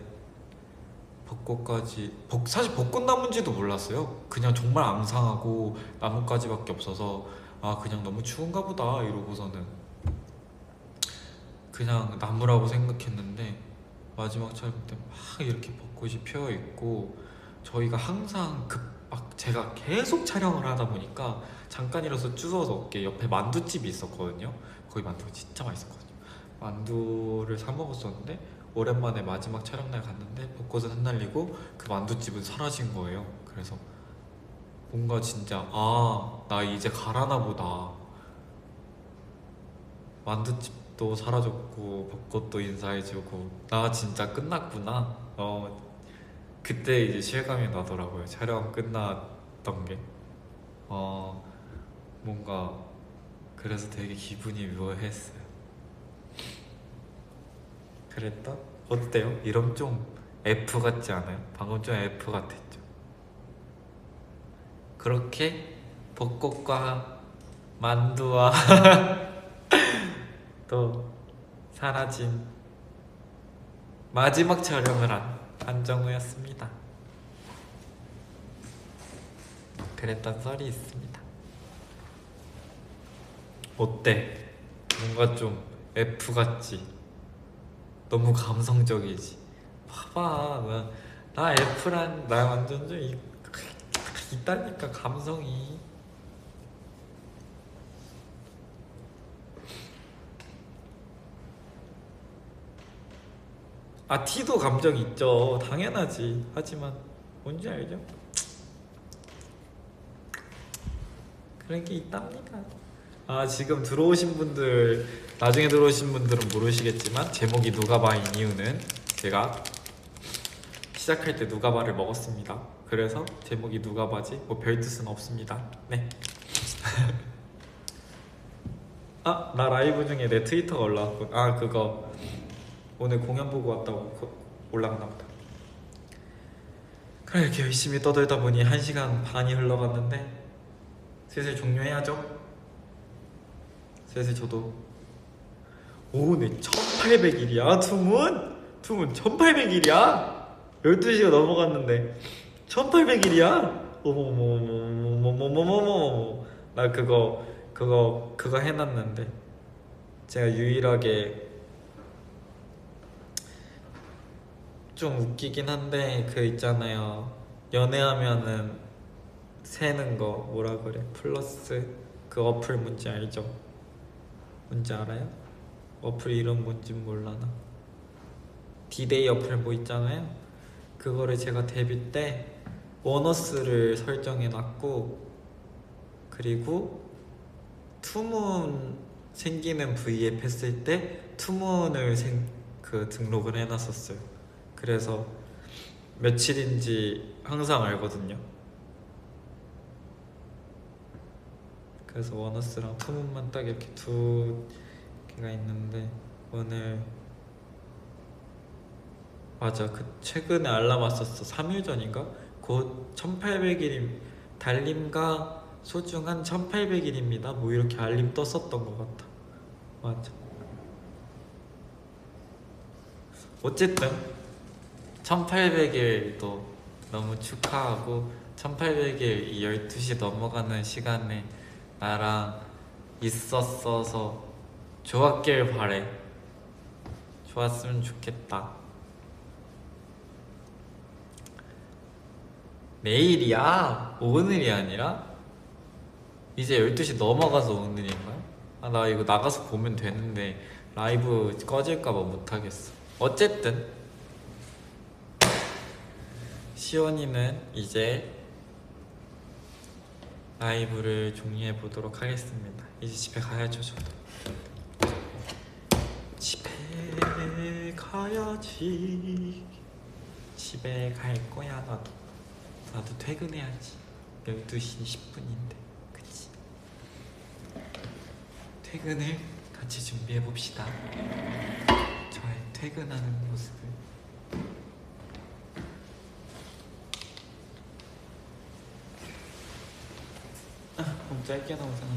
벚꽃까지, 사실 벚꽃나무인지도 몰랐어요. 그냥 정말 앙상하고 나뭇가지밖에 없어서 아 그냥 너무 추운가 보다 이러고서는 그냥 나무라고 생각했는데 마지막 촬영 때 막 이렇게 벚꽃이 피어 있고, 저희가 항상 막 제가 계속 촬영을 하다 보니까 잠깐이라도 주워서 어깨 옆에 만두집이 있었거든요. 거기 만두가 진짜 맛있었거든요. 만두를 사 먹었었는데 오랜만에 마지막 촬영날 갔는데 벚꽃은 흩날리고 그 만두집은 사라진 거예요. 그래서 뭔가 진짜 아, 나 이제 가라나 보다. 만두집도 사라졌고 벚꽃도 인사해주고 나 진짜 끝났구나. 그때 이제 실감이 나더라고요. 촬영 끝났던 게. 뭔가 그래서 되게 기분이 묘했어요. 그랬다? 어때요? 이런 좀 F 같지 않아요? 방금 좀 F 같았죠? 그렇게 벚꽃과 만두와 또 사라진 마지막 촬영을 한 한정우였습니다. 그랬던 썰이 있습니다. 어때? 뭔가 좀 F 같지? 너무 감성적이지? 봐봐, 나 F란 나 완전 좀 있다니까 감성이. 아 T도 감정 있죠. 당연하지. 하지만 뭔지 알죠? 그런 게 있답니다. 아 지금 들어오신 분들, 나중에 들어오신 분들은 모르시겠지만 제목이 누가바인 이유는 제가 시작할 때 누가바를 먹었습니다. 그래서 제목이 누가바지 뭐 별뜻은 없습니다. 네. 아 나 라이브 중에 내 트위터가 올라왔고, 아 그거 오늘 공연 보고 왔다고 올라갔나 보다. 그래 이렇게 열심히 떠들다 보니 1시간 반이 흘러갔는데 슬슬 종료해야죠. 슬슬 저도 오늘 1800일이야 투문 1800일이야 12시가 넘어갔는데 1800일이야 어머머머머머머머머머머. 나 그거 해놨는데 제가 유일하게 좀 웃기긴 한데 그 있잖아요, 연애하면은 세는 거 뭐라 그래, 플러스 그 어플 뭔지 알죠? 뭔지 알아요? 어플 이름 뭔진 몰라나. 디데이 어플 뭐 있잖아요. 그거를 제가 데뷔 때 보너스를 설정해놨고, 그리고 투문 생기는 V앱 했을 때 투문을 등록을 해놨었어요. 그래서 며칠인지 항상 알거든요. 그래서 원어스랑 투문만 딱 이렇게 두 개가 있는데, 오늘 맞아, 그 최근에 알람 왔었어. 3일 전인가? 곧 1800일 달림과 소중한 1800일입니다 뭐 이렇게 알림 떴었던 것 같아. 맞아. 어쨌든 1800일도 너무 축하하고, 1800일 이 12시 넘어가는 시간에 나랑 있었어서 좋았길 바래. 좋았으면 좋겠다. 내일이야? 오늘이 아니라? 이제 12시 넘어가서 오늘인가요? 아, 나 이거 나가서 보면 되는데 라이브 꺼질까봐 못하겠어. 어쨌든 시원이는 이제 라이브를 종료해 보도록 하겠습니다. 이제 집에 가야죠. 저도 집에 가야지. 집에 갈 거야. 나도 퇴근해야지. 12시 10분인데 그치? 퇴근을 같이 준비해봅시다. 저의 퇴근하는 모습을. 너무 짧게 나오잖아.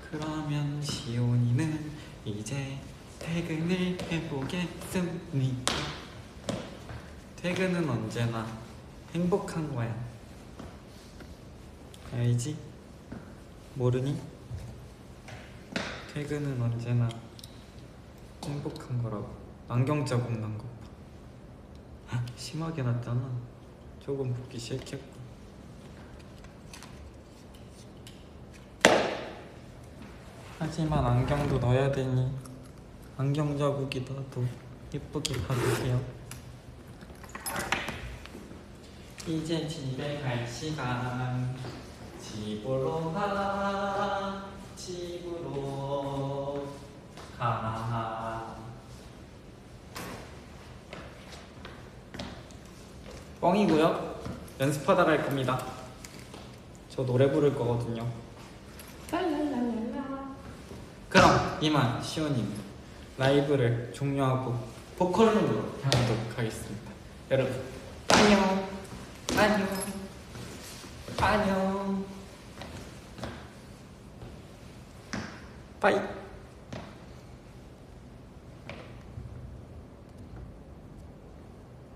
그러면 시온이는 이제 퇴근을 해보겠습니다. 퇴근은 언제나 행복한 거야. 알지? 모르니? 퇴근은 언제나 행복한 거라고. 안경 자국 난 거 봐. 심하게 났잖아. 조금 붓기 싫겠고. 하지만 안경도 넣어야 되니 안경 자국이 나도 예쁘게 봐주세요. 이제 집에 갈 시간. 집으로 가. 집으로 가. 뻥이고요. 연습하다 갈 겁니다. 저 노래 부를 거거든요. 그럼 이만 시온님 라이브를 종료하고 보컬룸으로 향하도록 하겠습니다. 여러분 안녕. 안녕. 안녕. 빠이.